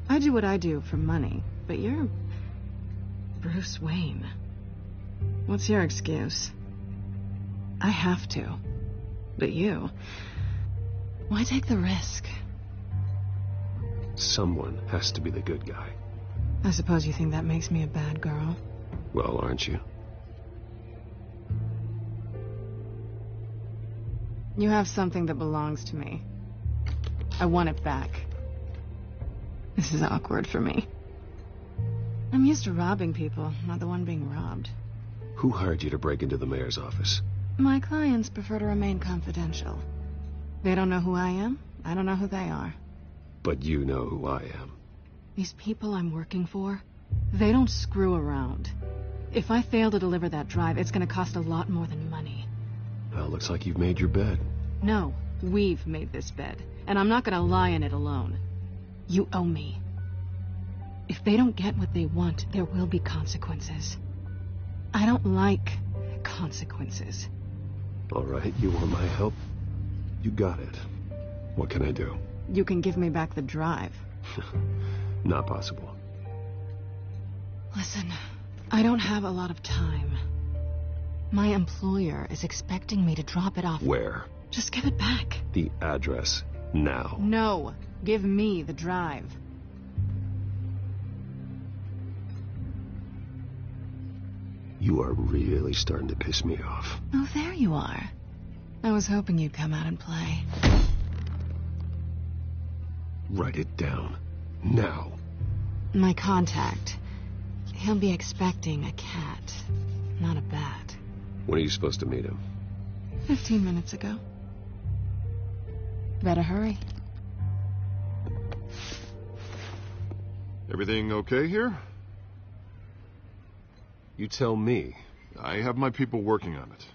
I do what I do for money, but you're Bruce Wayne. What's your excuse? I have to. But you... why take the risk? Someone has to be the good guy. I suppose you think that makes me a bad girl. Well, aren't you? You have something that belongs to me. I want it back. This is awkward for me. I'm used to robbing people, not the one being robbed. Who hired you to break into the mayor's office? My clients prefer to remain confidential. They don't know who I am. I don't know who they are. But you know who I am. These people I'm working for, they don't screw around. If I fail to deliver that drive, it's going to cost a lot more than money. Well, looks like you've made your bed. No, we've made this bed, and I'm not going to lie in it alone. You owe me. If they don't get what they want, there will be consequences. I don't like consequences. All right, you want my help? You got it. What can I do? You can give me back the drive. Not possible. Listen, I don't have a lot of time. My employer is expecting me to drop it off. Where? Just give it back. The address, now. No, give me the drive. You are really starting to piss me off. Oh, there you are. I was hoping you'd come out and play. Write it down. Now. My contact. He'll be expecting a cat, not a bat. When are you supposed to meet him? 15 minutes ago. Better hurry. Everything okay here? You tell me. I have my people working on it.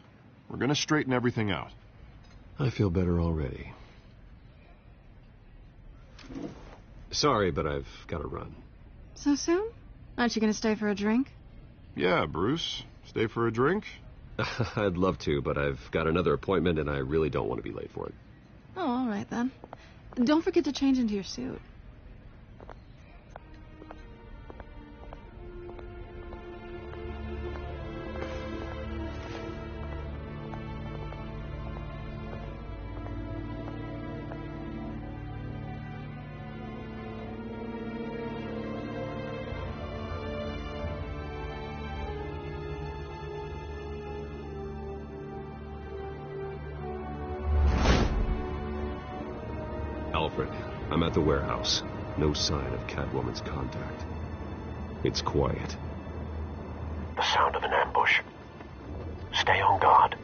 We're gonna straighten everything out. I feel better already. Sorry, but I've got to run. So soon? Aren't you gonna stay for a drink? Yeah, Bruce. Stay for a drink? I'd love to, but I've got another appointment and I really don't want to be late for it. Oh, all right then. Don't forget to change into your suit. Alfred, I'm at the warehouse. No sign of Catwoman's contact. It's quiet. The sound of an ambush. Stay on guard.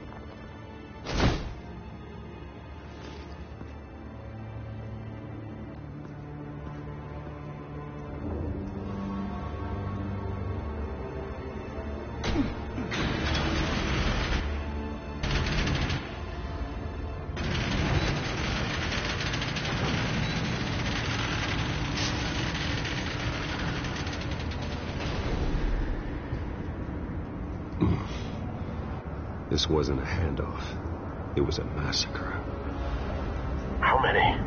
This wasn't a handoff. It was a massacre. How many?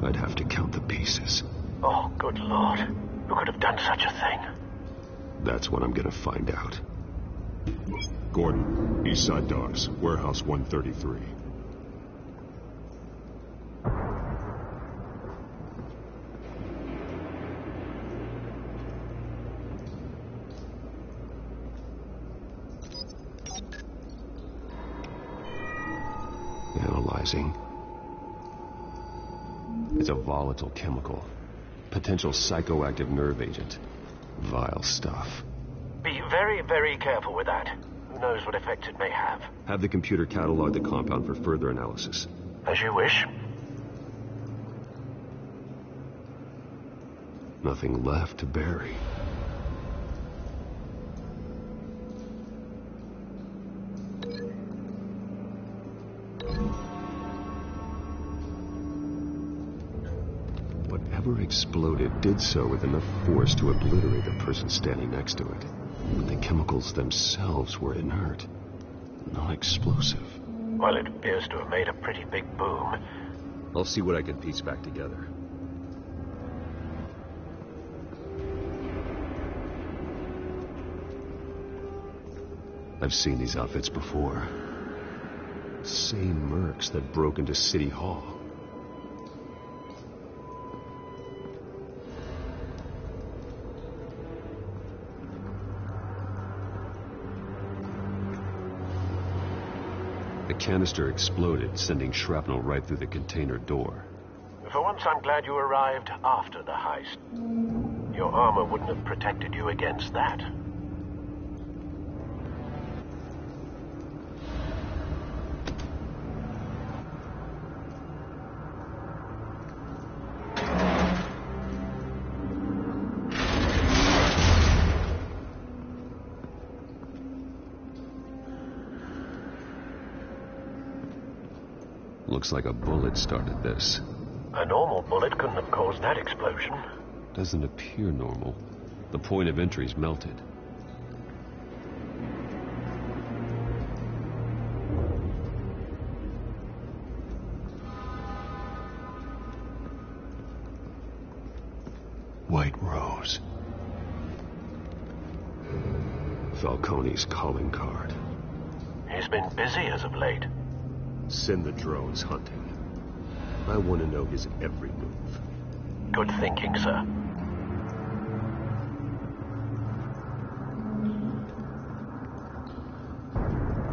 I'd have to count the pieces. Oh, good Lord. Who could have done such a thing? That's what I'm gonna find out. Gordon, Eastside Docks, Warehouse 133. Analyzing. It's a volatile chemical. Potential psychoactive nerve agent. Vile stuff. Be very, very careful with that. Who knows what effects it may have. Have the computer catalog the compound for further analysis. As you wish. Nothing left to bury. Whatever exploded did so with enough force to obliterate the person standing next to it. But the chemicals themselves were inert, non-explosive. Well, it appears to have made a pretty big boom. I'll see what I can piece back together. I've seen these outfits before. Same mercs that broke into City Hall. The canister exploded, sending shrapnel right through the container door. For once, I'm glad you arrived after the heist. Your armor wouldn't have protected you against that. Looks like a bullet started this. A normal bullet couldn't have caused that explosion. Doesn't appear normal. The point of entry's melted. White Rose. Falcone's calling card. He's been busy as of late. Send the drones hunting. I want to know his every move. Good thinking, sir.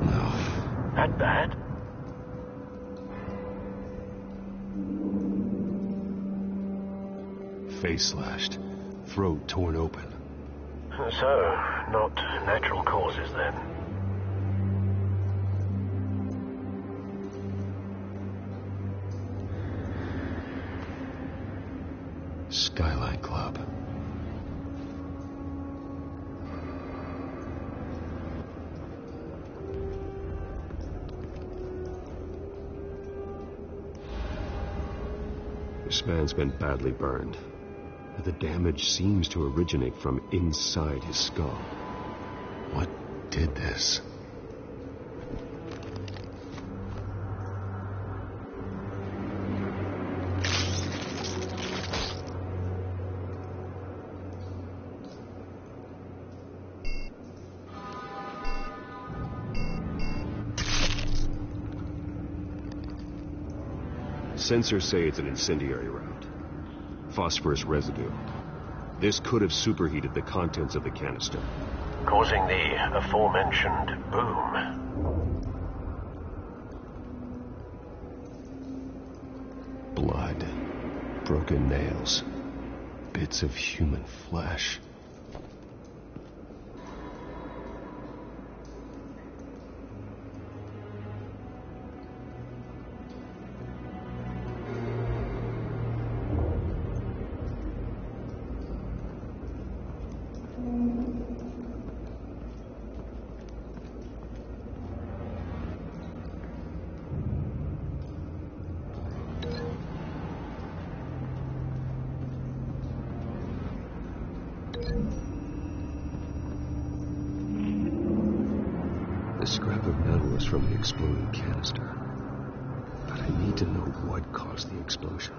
No. That bad? Face slashed. Throat torn open. So, not natural causes then. Skyline Club. This man's been badly burned. But the damage seems to originate from inside his skull. What did this? Sensors say it's an incendiary round. Phosphorus residue. This could have superheated the contents of the canister, causing the aforementioned boom. Blood. Broken nails. Bits of human flesh. The scrap of metal is from the exploding canister. But I need to know what caused the explosion.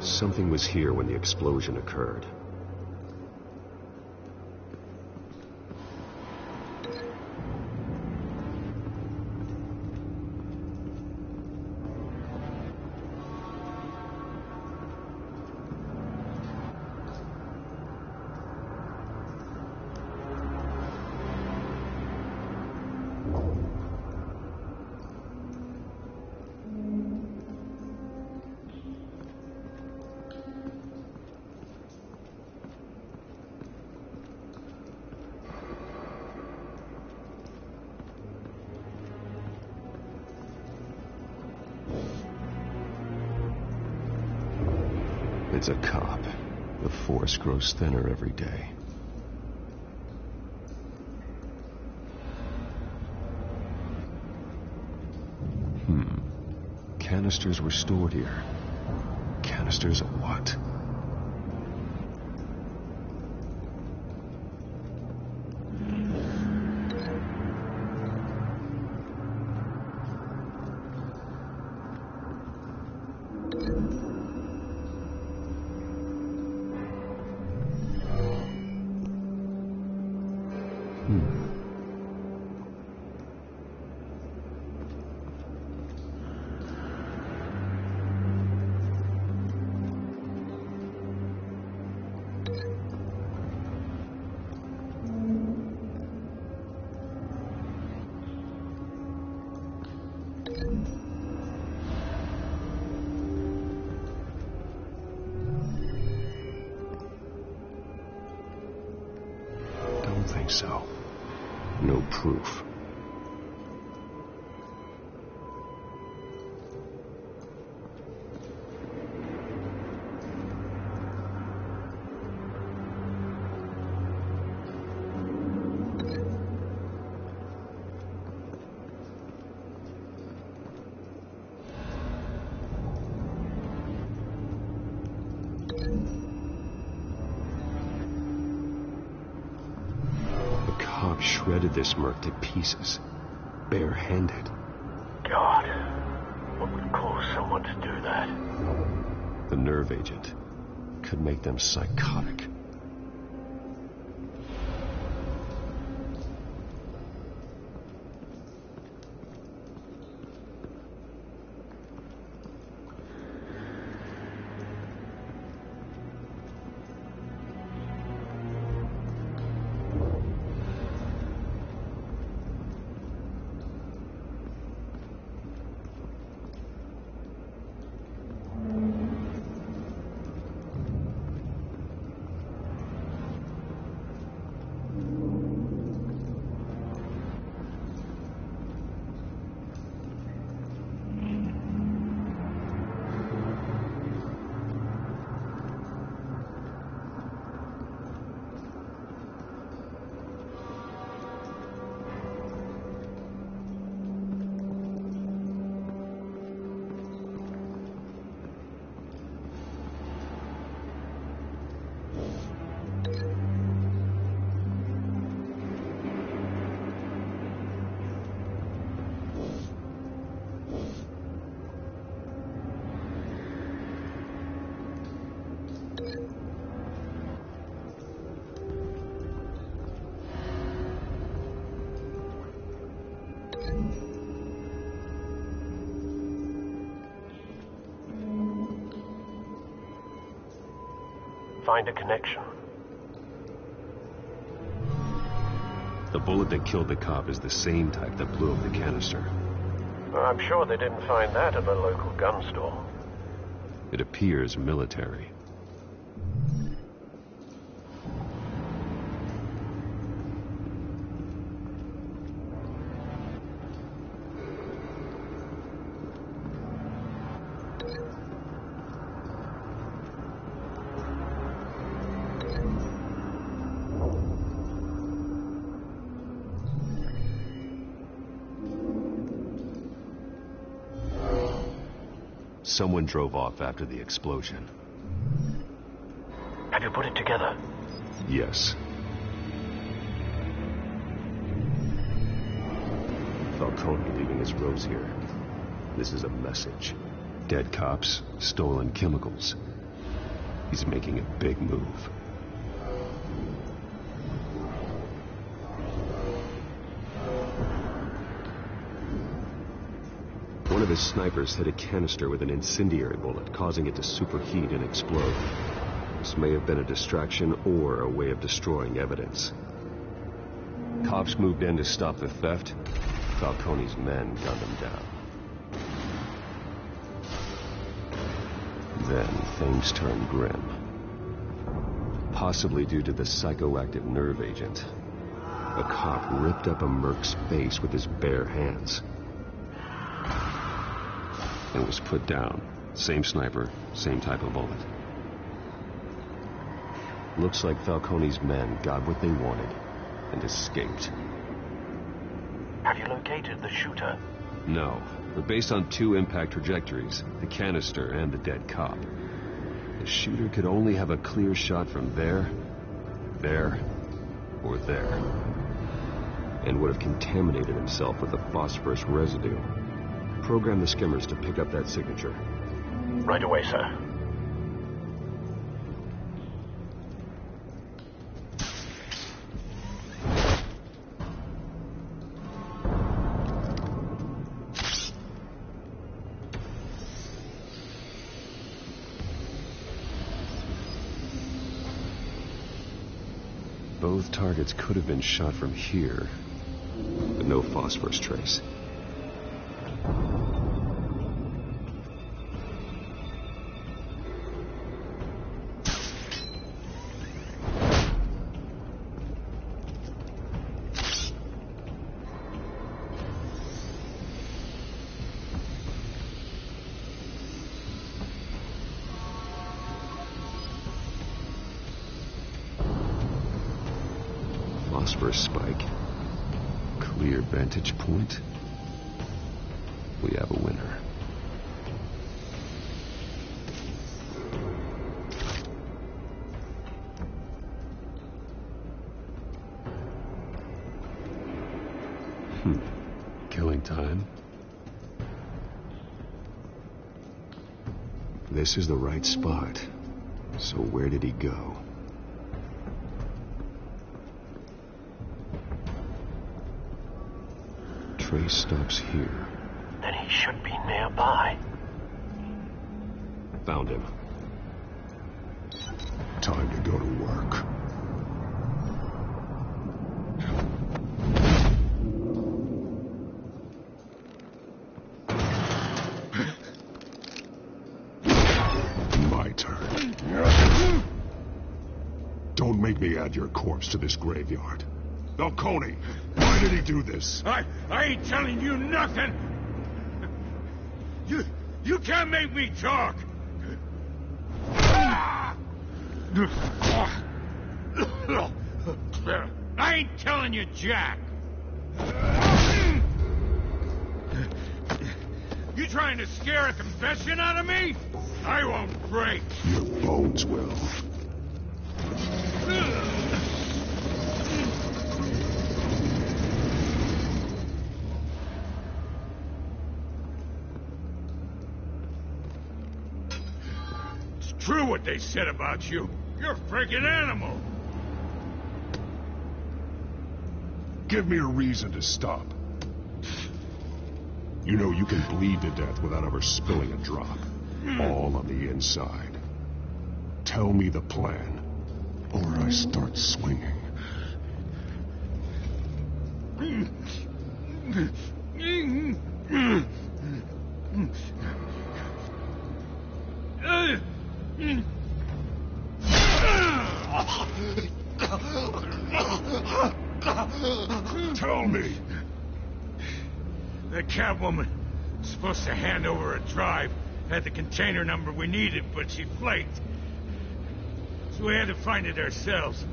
Something was here when the explosion occurred. It's a cop. The force grows thinner every day. Canisters were stored here. Canisters of what? So, no proof. Shredded this merc to pieces, barehanded. God, what would cause someone to do that? The nerve agent could make them psychotic. find a connection. The bullet that killed the cop is the same type that blew up the canister. I'm sure they didn't find that at the local gun store. It appears military. Someone drove off after the explosion. Have you put it together? Yes. Falcone leaving his rose here. This is a message. Dead cops, stolen chemicals. He's making a big move. One of his snipers hit a canister with an incendiary bullet, causing it to superheat and explode. This may have been a distraction or a way of destroying evidence. Cops moved in to stop the theft. Falcone's men gunned them down. Then things turned grim. Possibly due to the psychoactive nerve agent. A cop ripped up a merc's face with his bare hands. And was put down. Same sniper, same type of bullet. Looks like Falcone's men got what they wanted and escaped. Have you located the shooter? No, but based on two impact trajectories, the canister and the dead cop, the shooter could only have a clear shot from there, or there, and would have contaminated himself with the phosphorus residue. Program the skimmers to pick up that signature. Right away, sir. Both targets could have been shot from here, but no phosphorus trace. Phosphorus spike. Clear vantage point. We have a winner. Killing time. This is the right spot. So where did he go? Trace stops here. Then he should be nearby. Found him. Time to go to work. My turn. Don't make me add your corpse to this graveyard. Falcone, why did he do this? I ain't telling you nothing. You can't make me talk. I ain't telling you jack. You trying to scare a confession out of me? I won't break. Your bones will. True what they said about you. You're a freaking animal. Give me a reason to stop. You know you can bleed to death without ever spilling a drop. All on the inside. Tell me the plan. or I start swinging. Tell me. The Catwoman was supposed to hand over a drive, had the container number we needed, but she flaked. So we had to find it ourselves.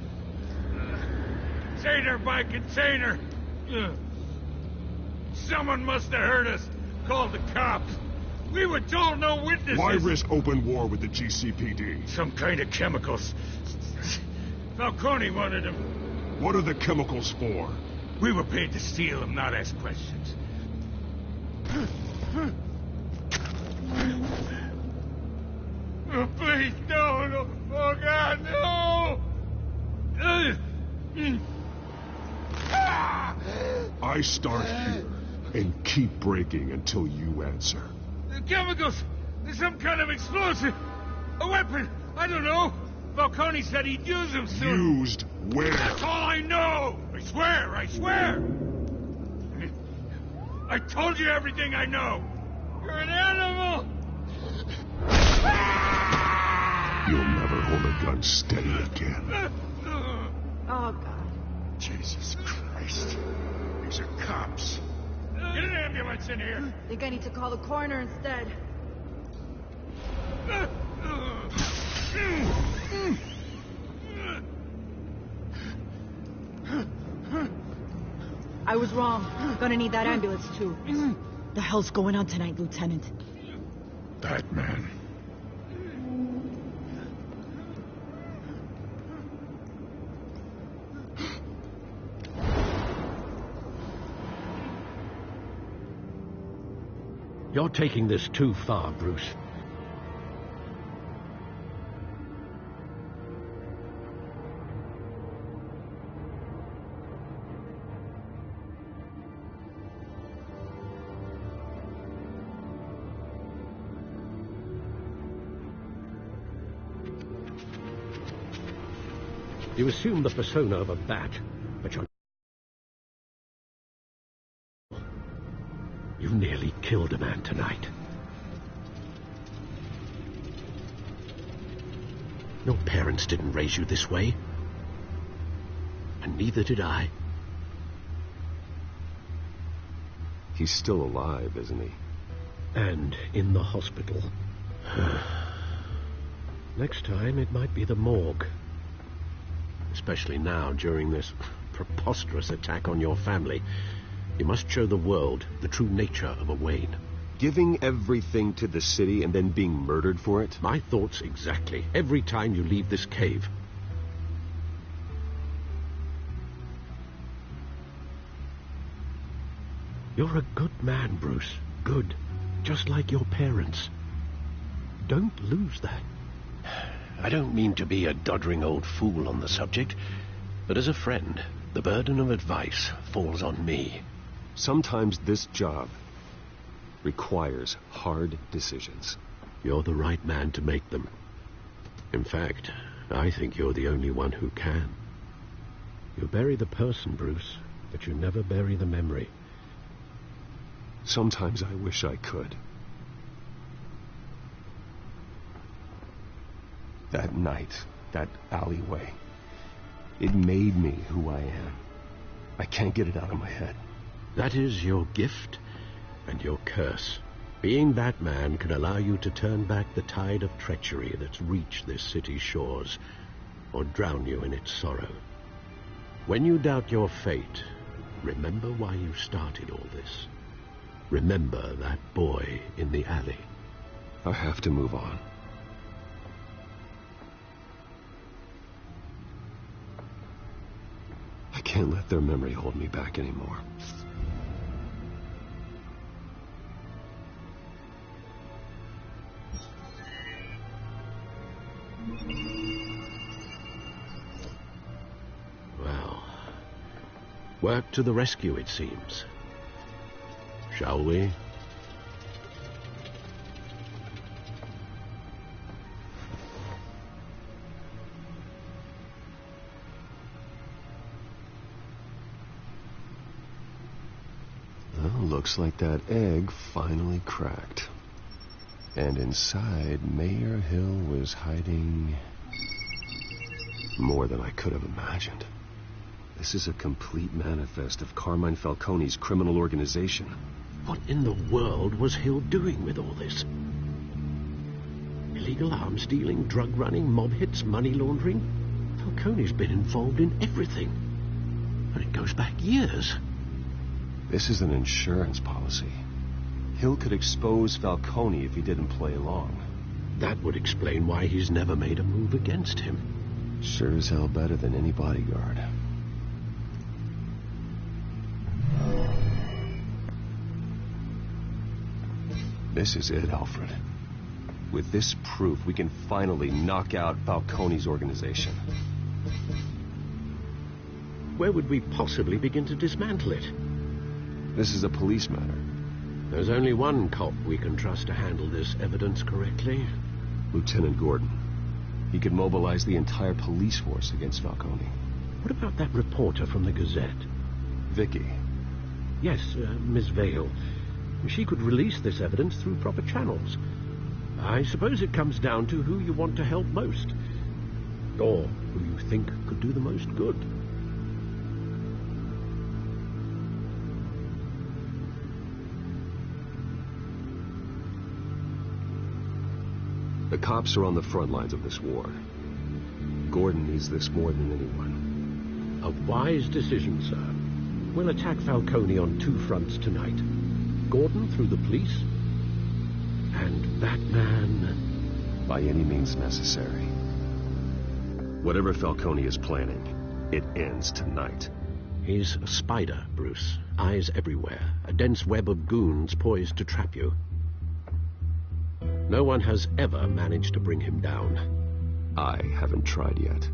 Container by container. Someone must have heard us, called the cops. We were told no witnesses. Why risk open war with the GCPD? Some kind of chemicals. Falcone wanted them. What are the chemicals for? We were paid to steal them, not ask questions. Oh, please, no. Oh, God, no! I start here and keep breaking until you answer. The chemicals! There's some kind of explosive! A weapon! I don't know! Falcone said he'd use them soon. Used where? That's all I know! I swear! I told you everything I know! You're an animal! You'll never hold a gun steady again. Oh, God. Jesus Christ. These are cops. Get an ambulance in here! Think I need to call the coroner instead. I was wrong. Gonna need that ambulance, too. The hell's going on tonight, Lieutenant? Batman. You're taking this too far, Bruce. You assume the persona of a bat, but you nearly killed a man tonight. Your parents didn't raise you this way. And neither did I. He's still alive, isn't he? And in the hospital. Next time, it might be the morgue. Especially now, during this preposterous attack on your family. You must show the world the true nature of a Wayne. Giving everything to the city and then being murdered for it? My thoughts exactly. Every time you leave this cave. You're a good man, Bruce. Good. Just like your parents. Don't lose that. I don't mean to be a doddering old fool on the subject, but as a friend, the burden of advice falls on me. Sometimes this job requires hard decisions. You're the right man to make them. In fact, I think you're the only one who can. You bury the person, Bruce, but you never bury the memory. Sometimes I wish I could. That night, that alleyway, it made me who I am. I can't get it out of my head. That is your gift and your curse. Being Batman can allow you to turn back the tide of treachery that's reached this city's shores, or drown you in its sorrow. When you doubt your fate, remember why you started all this. Remember that boy in the alley. I have to move on. I can't let their memory hold me back anymore. Well, work to the rescue, it seems. Shall we? Looks like that egg finally cracked. And inside, Mayor Hill was hiding more than I could have imagined. This is a complete manifest of Carmine Falcone's criminal organization. What in the world was Hill doing with all this? Illegal arms dealing, drug running, mob hits, money laundering? Falcone's been involved in everything. And it goes back years. This is an insurance policy. Hill could expose Falcone if he didn't play along. That would explain why he's never made a move against him. Sure as hell better than any bodyguard. This is it, Alfred. With this proof, we can finally knock out Falcone's organization. Where would we possibly begin to dismantle it? This is a police matter. There's only one cop we can trust to handle this evidence correctly. Lieutenant Gordon. He could mobilize the entire police force against Falcone. What about that reporter from the Gazette? Vicky. Yes, Miss Vale. She could release this evidence through proper channels. I suppose it comes down to who you want to help most. Or who you think could do the most good. The cops are on the front lines of this war. Gordon needs this more than anyone. A wise decision, sir. We'll attack Falcone on two fronts tonight. Gordon through the police, and that man... by any means necessary. Whatever Falcone is planning, it ends tonight. He's a spider, Bruce. Eyes everywhere. A dense web of goons poised to trap you. No one has ever managed to bring him down. I haven't tried yet.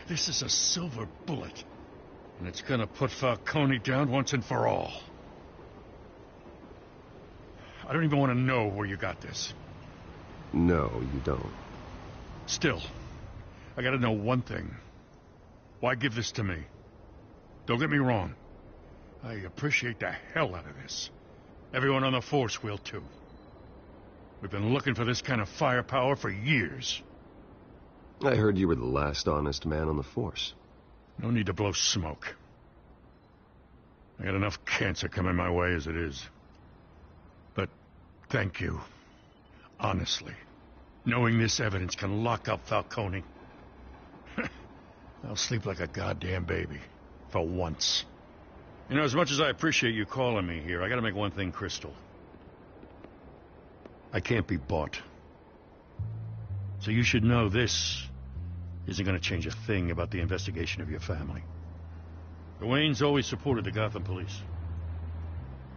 This is a silver bullet. And it's gonna put Falcone down once and for all. I don't even want to know where you got this. No, you don't. Still, I gotta know one thing. Why give this to me? Don't get me wrong. I appreciate the hell out of this. Everyone on the force will too. We've been looking for this kind of firepower for years. I heard you were the last honest man on the force. No need to blow smoke. I got enough cancer coming my way as it is. But thank you. Honestly. Knowing this evidence can lock up Falcone. I'll sleep like a goddamn baby. For once. You know, as much as I appreciate you calling me here, I gotta make one thing crystal. I can't be bought. So you should know this isn't going to change a thing about the investigation of your family. The Waynes always supported the Gotham police.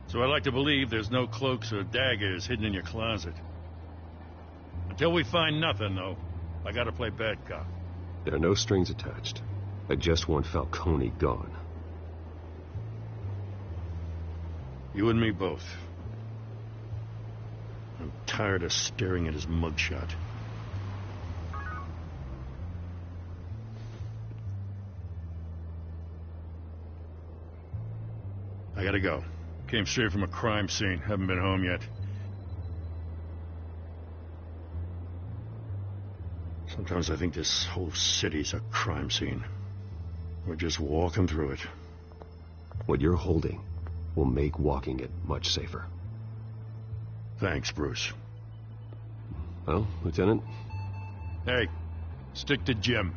So I like to believe there's no cloaks or daggers hidden in your closet. Until we find nothing, though, I gotta play bad cop. There are no strings attached. I just want Falcone gone. You and me both. I'm tired of staring at his mugshot. I gotta go. Came straight from a crime scene. Haven't been home yet. Sometimes I think this whole city's a crime scene. We're just walking through it. What you're holding will make walking it much safer. Thanks, Bruce. Well, Lieutenant? Hey, stick to Jim.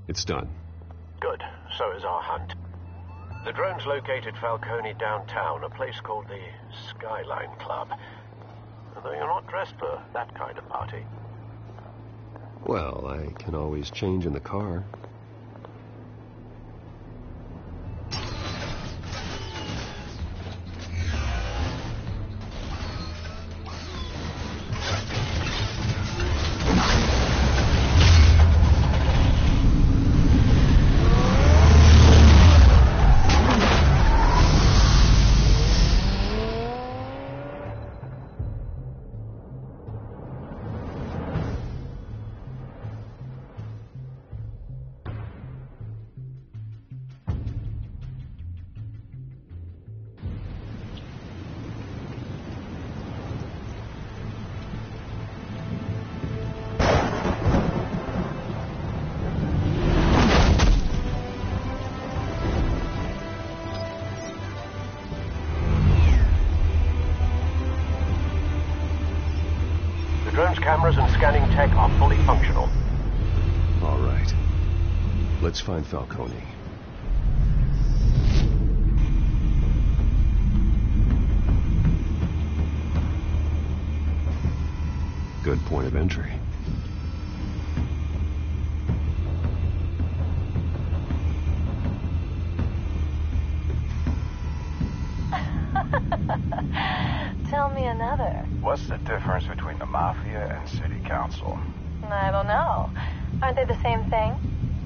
It's done. Good. So is our hunt. The drones located Falcone downtown, a place called the Skyline Club. Although you're not dressed for that kind of party. Well, I can always change in the car. Drone's cameras and scanning tech are fully functional. All right. Let's find Falcone. Good point of entry. Tell me another. What's the difference between the Mafia and City Council? I don't know. Aren't they the same thing?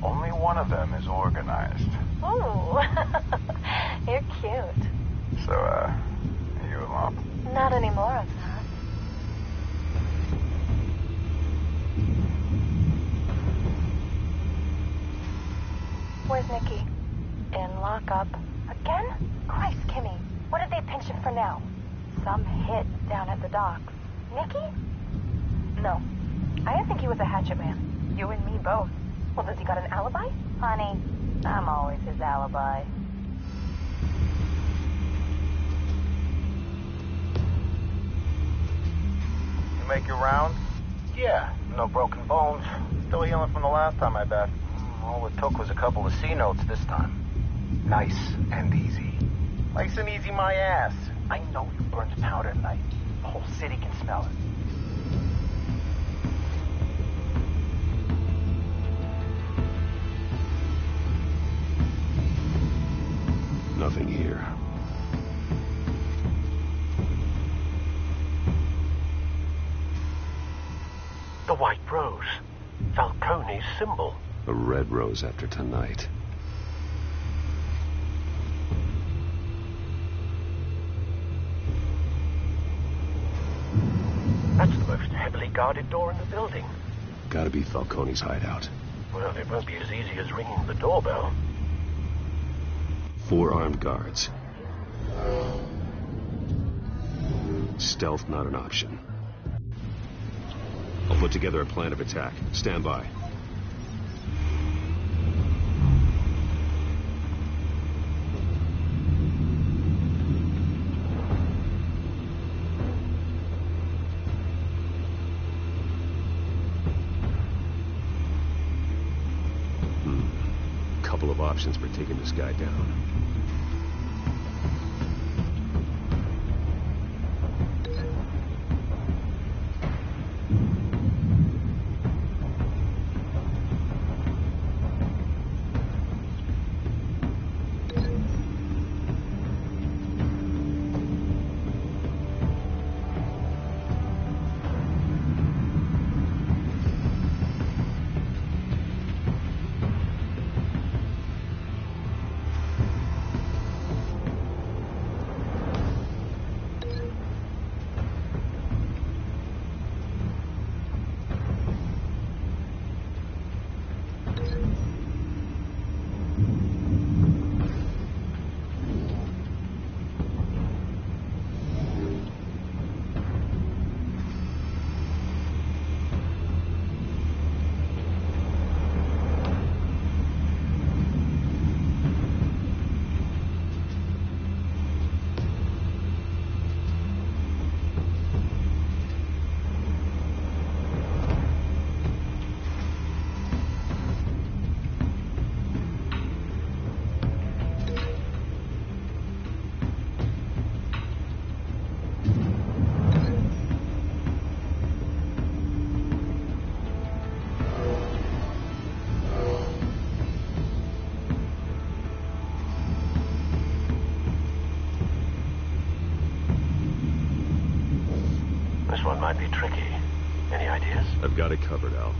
Only one of them is organized. Ooh. You're cute. So, are you a mop? Not anymore, I'm not. Where's Nikki? In lockup. Again? Christ, Kimmy. What did they pinch him for now? Some hit down at the docks. Nikki? No. I didn't think he was a hatchet man. You and me both. Well, does he got an alibi? Honey, I'm always his alibi. You make your round? Yeah, no broken bones. Still healing from the last time, I bet. All it took was a couple of C notes this time. Nice and easy. Nice and easy my ass. I know you burned powder tonight. The whole city can smell it. Nothing here. The white rose. Falcone's symbol. A red rose after tonight. That's the most heavily guarded door in the building. Gotta be Falcone's hideout. Well, it won't be as easy as ringing the doorbell. 4 armed guards. Stealth not an option. I'll put together a plan of attack. Stand by. Couple of options for taking this guy down. This one might be tricky. Any ideas? I've got it covered, Al.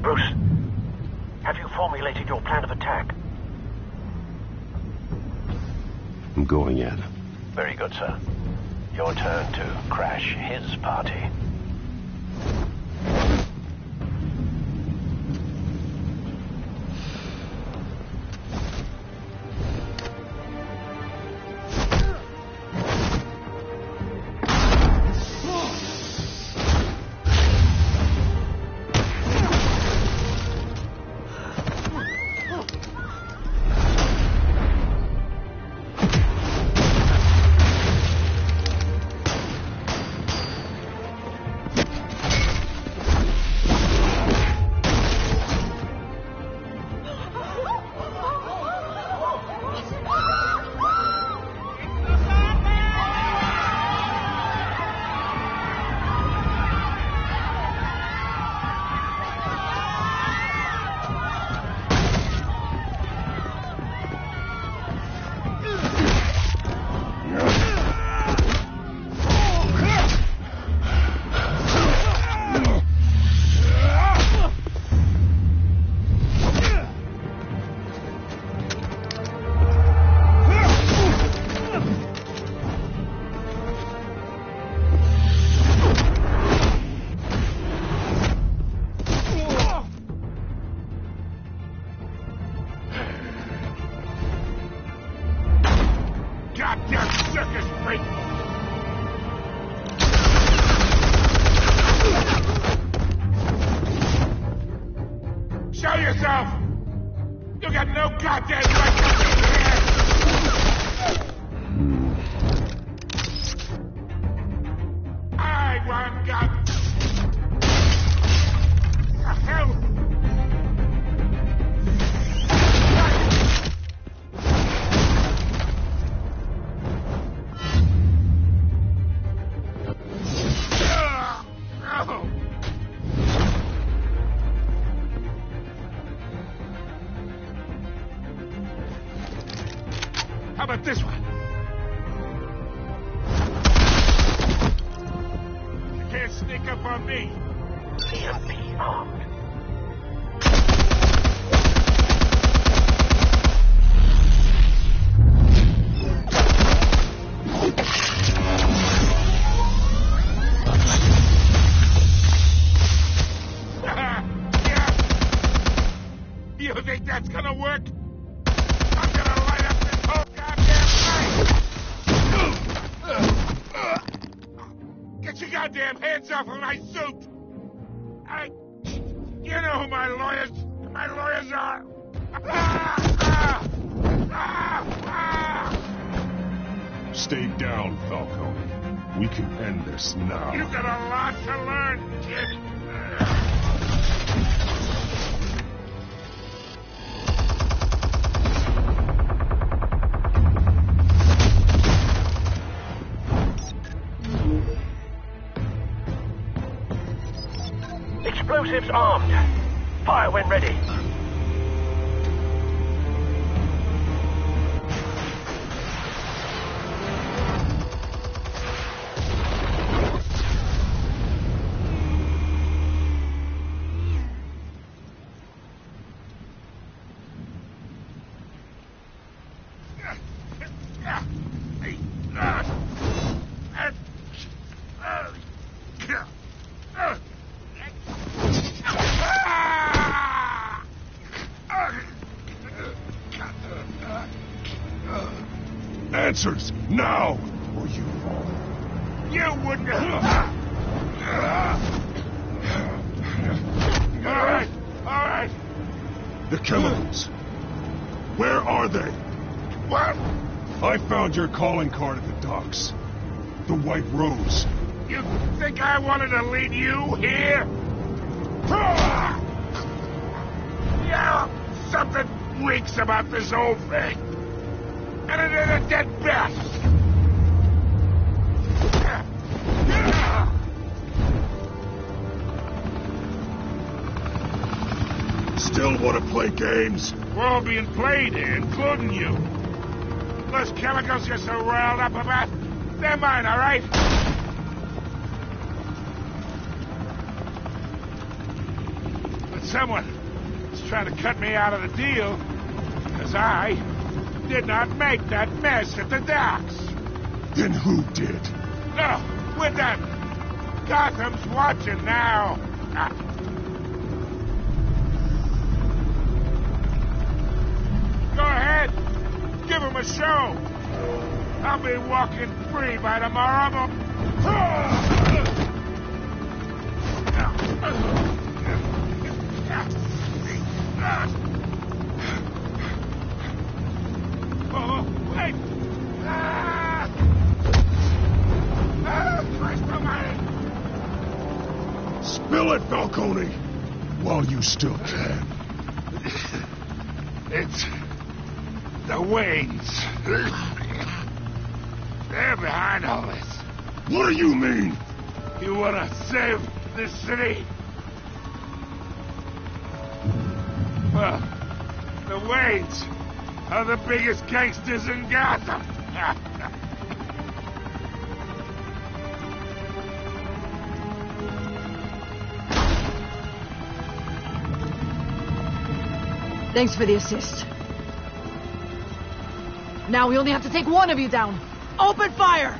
Bruce, have you formulated your plan of attack? I'm going at him. Very good, sir. Your turn to crash his party. Show yourself! You got no goddamn right to be here! I want gun! The hell? How about this one? You can't sneak up on me. EMP armed. Yeah. You think that's gonna work? I'm gonna light up this whole goddamn place! Get your goddamn hands off of my suit! You know who my lawyers are! Stay down, Falcone. We can end this now. You got a lot to learn, kid! Explosives Explosives armed. Fire when ready. Answers, now, or you fall. You wouldn't... All right. The chemicals. Where are they? What? I found your calling card at the docks. The White Rose. You think I wanted to lead you here? Yeah, something reeks about this whole thing. And it ain't a dead bat. Still want to play games? We're all being played here, including you. Those chemicals you're so riled up about, they're mine, all right? But someone is trying to cut me out of the deal, because I did not make that mess at the docks. Then who did? No, we're done. Gotham's watching now. Go ahead. Give him a show. I'll be walking free by tomorrow. Oh, wait! Christ almighty! Spill it, Falcone, while you still can. It's the Waynes. They're behind all this. What do you mean? You want to save this city? Well, the Waynes are the biggest gangsters in Gotham. Thanks for the assist. Now we only have to take one of you down. Open fire!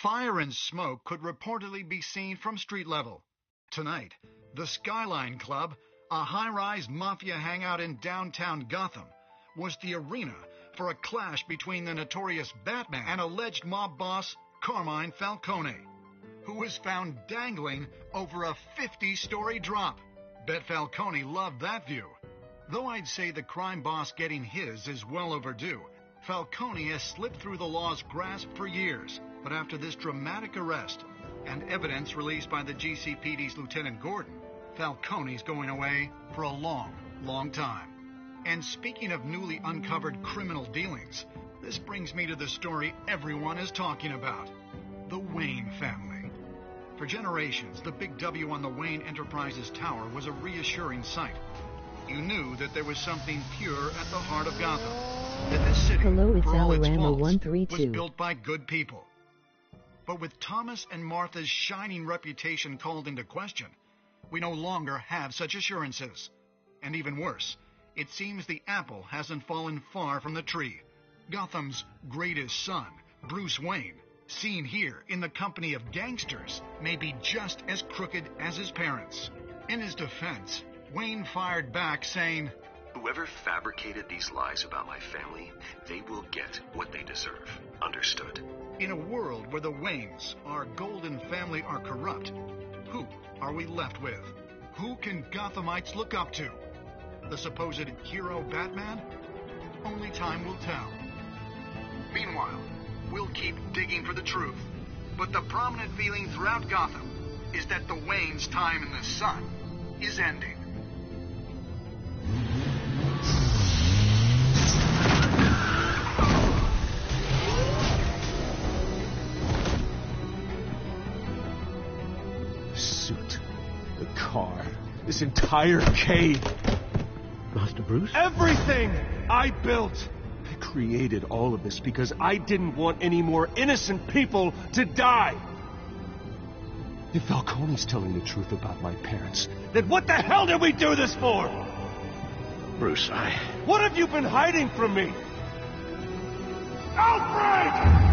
Fire and smoke could reportedly be seen from street level. Tonight, the Skyline Club, a high-rise mafia hangout in downtown Gotham, was the arena for a clash between the notorious Batman and alleged mob boss Carmine Falcone, who was found dangling over a 50-story drop. Bet Falcone loved that view. Though I'd say the crime boss getting his is well overdue, Falcone has slipped through the law's grasp for years. But after this dramatic arrest and evidence released by the GCPD's Lieutenant Gordon, Falcone's going away for a long, long time. And speaking of newly uncovered criminal dealings, this brings me to the story everyone is talking about: the Wayne family. For generations, the big W on the Wayne Enterprises Tower was a reassuring sight. You knew that there was something pure at the heart of Gotham, that this city, Hello, it's for all its Alorama faults, 132. was built by good people. But with Thomas and Martha's shining reputation called into question, we no longer have such assurances. And even worse, it seems the apple hasn't fallen far from the tree. Gotham's greatest son, Bruce Wayne, seen here in the company of gangsters, may be just as crooked as his parents. In his defense, Wayne fired back saying, "Whoever fabricated these lies about my family, they will get what they deserve. Understood?" In a world where the Waynes, our golden family, are corrupt, who are we left with? Who can Gothamites look up to? The supposed hero Batman? Only time will tell. Meanwhile, we'll keep digging for the truth. But the prominent feeling throughout Gotham is that the Wayne's time in the sun is ending. Suit, the car, this entire cave. Master Bruce? Everything I built! I created all of this because I didn't want any more innocent people to die. If Falcone's telling the truth about my parents, then what the hell did we do this for? Bruce, What have you been hiding from me? Alfred!